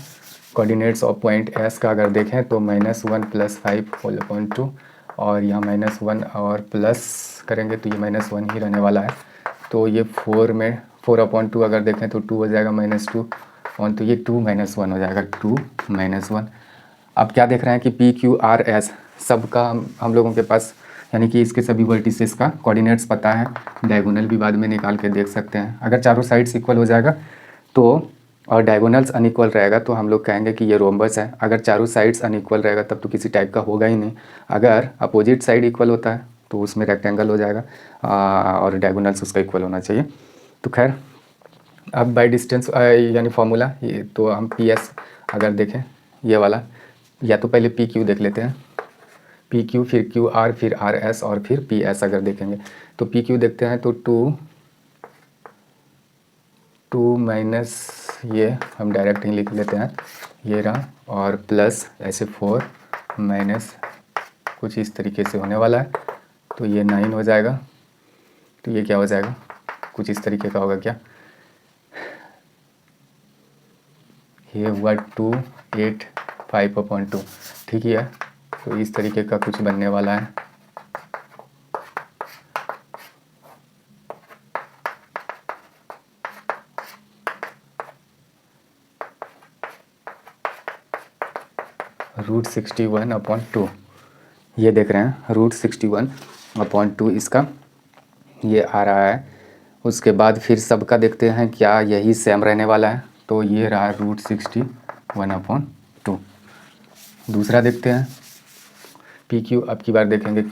कोऑर्डिनेट्स ऑफ पॉइंट एस का अगर देखें तो -1 + 5 होल अपॉन 2, और यहाँ -1 और प्लस करेंगे तो ये -1 ही रहने वाला है। तो ये 4 में 4/2 अगर देखें तो 2 हो जाएगा -2, और तो ये 2 - 1 हो जाएगा, 2 - 1। अब क्या देख रहे हैं कि पी क्यू आर एस सब का हम लोगों के पास, यानी कि इसके सभी वर्टिसेस का कोऑर्डिनेट्स पता है। डायगोनल भी बाद में निकाल के देख सकते हैं। अगर चारों साइड्स इक्वल हो जाएगा तो, और डायगोनल्स अनइक्वल रहेगा तो हम लोग कहेंगे कि ये रोम्बस है। अगर चारों साइड्स अनइक्वल रहेगा तब तो किसी टाइप का होगा ही नहीं। अगर अपोजिट साइड इक्वल होता है तो उसमें रेक्टेंगल हो जाएगा, और डायगोनल्स उसका इक्वल होना चाहिए। तो खैर, अब बाय डिस्टेंस यानी फार्मूला, ये तो हम पी एस अगर देखें ये वाला, या तो पहले पी क्यू देख लेते हैं, पी क्यू फिर क्यू आर फिर आर एस और फिर पी एस अगर देखेंगे। तो पी क्यू देखते हैं तो 2 माइनस, ये हम डायरेक्ट ही लिख लेते हैं, ये रहा, और प्लस ऐसे 4 माइनस कुछ इस तरीके से होने वाला है। तो ये 9 हो जाएगा। तो ये क्या हो जाएगा, कुछ इस तरीके का होगा क्या, ये हुआ 2 8 5/2, ठीक है। तो इस तरीके का कुछ बनने वाला है। √61/2, ये देख रहे हैं √61/2 इसका ये आ रहा है। उसके बाद फिर सबका देखते हैं क्या यही सेम रहने वाला है। तो ये रहा √61/2। दूसरा देखते हैं पी क्यू, अब की बार देखेंगे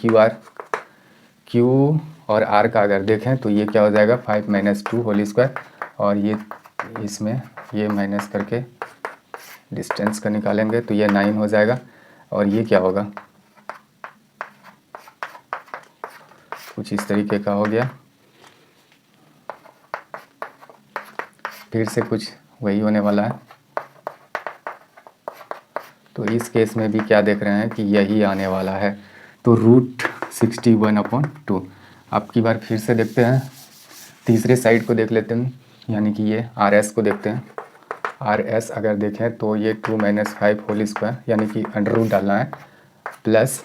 क्यू और आर का अगर देखें तो ये क्या हो जाएगा 5 - 2 होल स्क्वायर, और ये इसमें ये माइनस करके डिस्टेंस का निकालेंगे तो ये 9 हो जाएगा। और ये क्या होगा, कुछ इस तरीके का हो गया। फिर से कुछ वही होने वाला है। तो इस केस में भी क्या देख रहे हैं कि यही आने वाला है। तो √61/2। अब की बार फिर से देखते हैं, तीसरे साइड को देख लेते हैं, यानी कि ये आर एस को देखते हैं। आर एस अगर देखें तो ये 2 - 5 होल स्क्वायर, यानी कि अंडर रूट डालना है, प्लस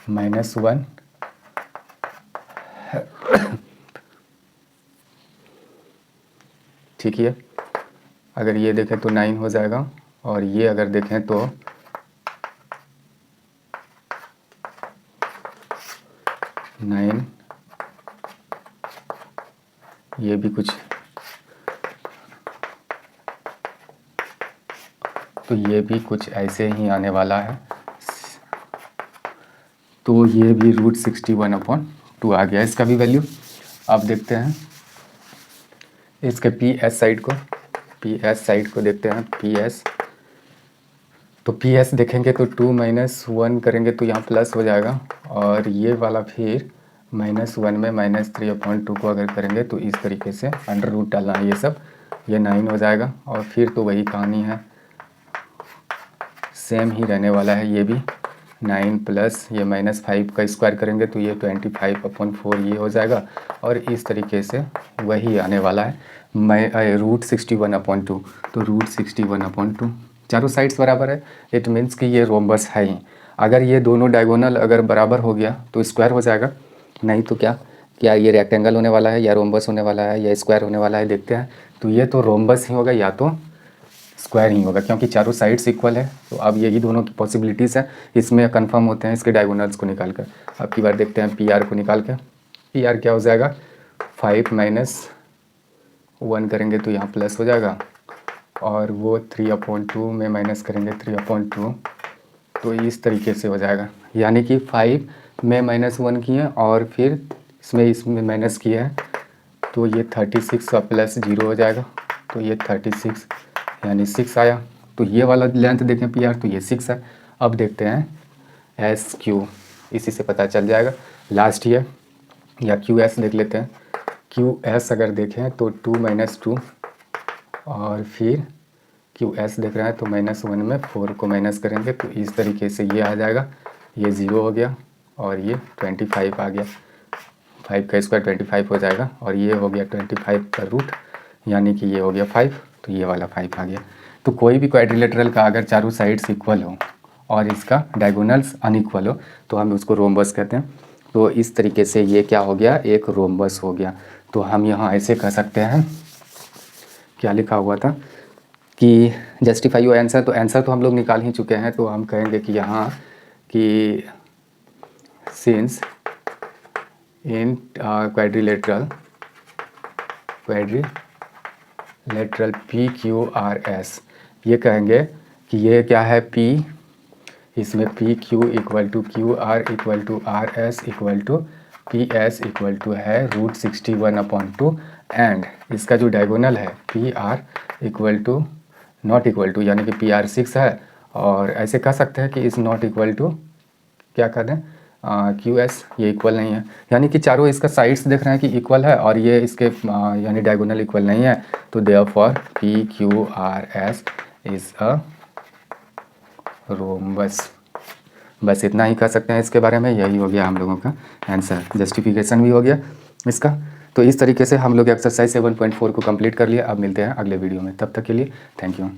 -1 ठीक है। अगर ये देखें तो 9 हो जाएगा, और ये अगर देखें तो 9, ये भी कुछ, तो ये भी कुछ ऐसे ही आने वाला है। तो ये भी √61/2 आ गया इसका भी वैल्यू। अब देखते हैं इसके पी एस साइड को, देखते हैं पी एस। तो पी एस देखेंगे तो 2 - 1 करेंगे तो यहाँ प्लस हो जाएगा, और ये वाला फिर -1 में -3/2 को अगर करेंगे तो इस तरीके से अंडर रूट डालना है ये सब, ये 9 हो जाएगा। और फिर तो वही कहानी है, सेम ही रहने वाला है। ये भी 9 प्लस ये -5 का स्क्वायर करेंगे तो ये 25/4 ये हो जाएगा, और इस तरीके से वही आने वाला है √61/2। तो √61/2 चारों साइड्स बराबर है, इट मीन्स कि ये रोम्बस है ही। अगर ये दोनों डायगोनल अगर बराबर हो गया तो स्क्वायर हो जाएगा, नहीं तो क्या क्या ये रेक्टेंगल होने वाला है या रोम्बस होने वाला है या स्क्वायर होने वाला है, देखते हैं। तो ये तो रोम्बस ही होगा या तो स्क्वायर ही होगा, क्योंकि चारों साइड्स इक्वल है। तो अब यही दोनों की पॉसिबिलिटीज़ है, इसमें कंफर्म होते हैं इसके डायगोनल्स को निकाल कर। अब की बार देखते हैं पी आर को निकाल के। पी आर क्या हो जाएगा, 5 - 1 करेंगे तो यहाँ प्लस हो जाएगा, और वो 3/2 में माइनस करेंगे 3/2, तो इस तरीके से हो जाएगा। यानी कि 5 में -1 किए और फिर इसमें माइनस किया है, तो ये 36 का प्लस 0 हो जाएगा, तो ये 36 यानी 6 आया। तो ये वाला लेंथ देखें पी आर, तो ये 6 है। अब देखते हैं एस क्यू, इसी से पता चल जाएगा। लास्ट ईयर या क्यू एस देख लेते हैं। क्यू एस अगर देखें तो 2 - 2, और फिर क्यू एस देख रहा है तो -1 में 4 को माइनस करेंगे, तो इस तरीके से ये आ जाएगा। ये 0 हो गया और ये 25 आ गया, 5 का स्क्वायर 25 हो जाएगा, और ये हो गया 25 का रूट, यानी कि ये हो गया 5, तो ये वाला 5 आ गया। तो कोई भी क्वाड्रिलेटरल का अगर चारों साइड्स इक्वल हो और इसका डायगोनल्स अनइक्वल हो तो हम उसको रोम्बस कहते हैं। तो इस तरीके से ये क्या हो गया, एक रोम्बस हो गया। तो हम यहाँ ऐसे कह सकते हैं, क्या लिखा हुआ था कि जस्टिफाई योर आंसर, तो आंसर तो हम लोग निकाल ही चुके हैं। तो हम कहेंगे कि यहाँ कि since in quadrilateral P Q R S, ये कहेंगे कि ये क्या है, पी, इसमें P Q equal to Q R equal to R S equal to P S equal to है √61/2, एंड इसका जो डायगोनल है P R equal to not equal to, यानी कि पी आर 6 है, और ऐसे कह सकते हैं कि इस नॉट इक्वल टू क्या कर दें, क्यू एस, ये इक्वल नहीं है। यानी कि चारों इसका साइड्स देख रहे हैं कि इक्वल है, और ये इसके यानी डायगोनल इक्वल नहीं है। तो therefore P Q R S is a rhombus. बस इतना ही कह सकते हैं इसके बारे में। यही हो गया हम लोगों का आंसर, जस्टिफिकेशन भी हो गया इसका। तो इस तरीके से हम लोग एक्सरसाइज 7.4 को कंप्लीट कर लिया। अब मिलते हैं अगले वीडियो में, तब तक के लिए थैंक यू।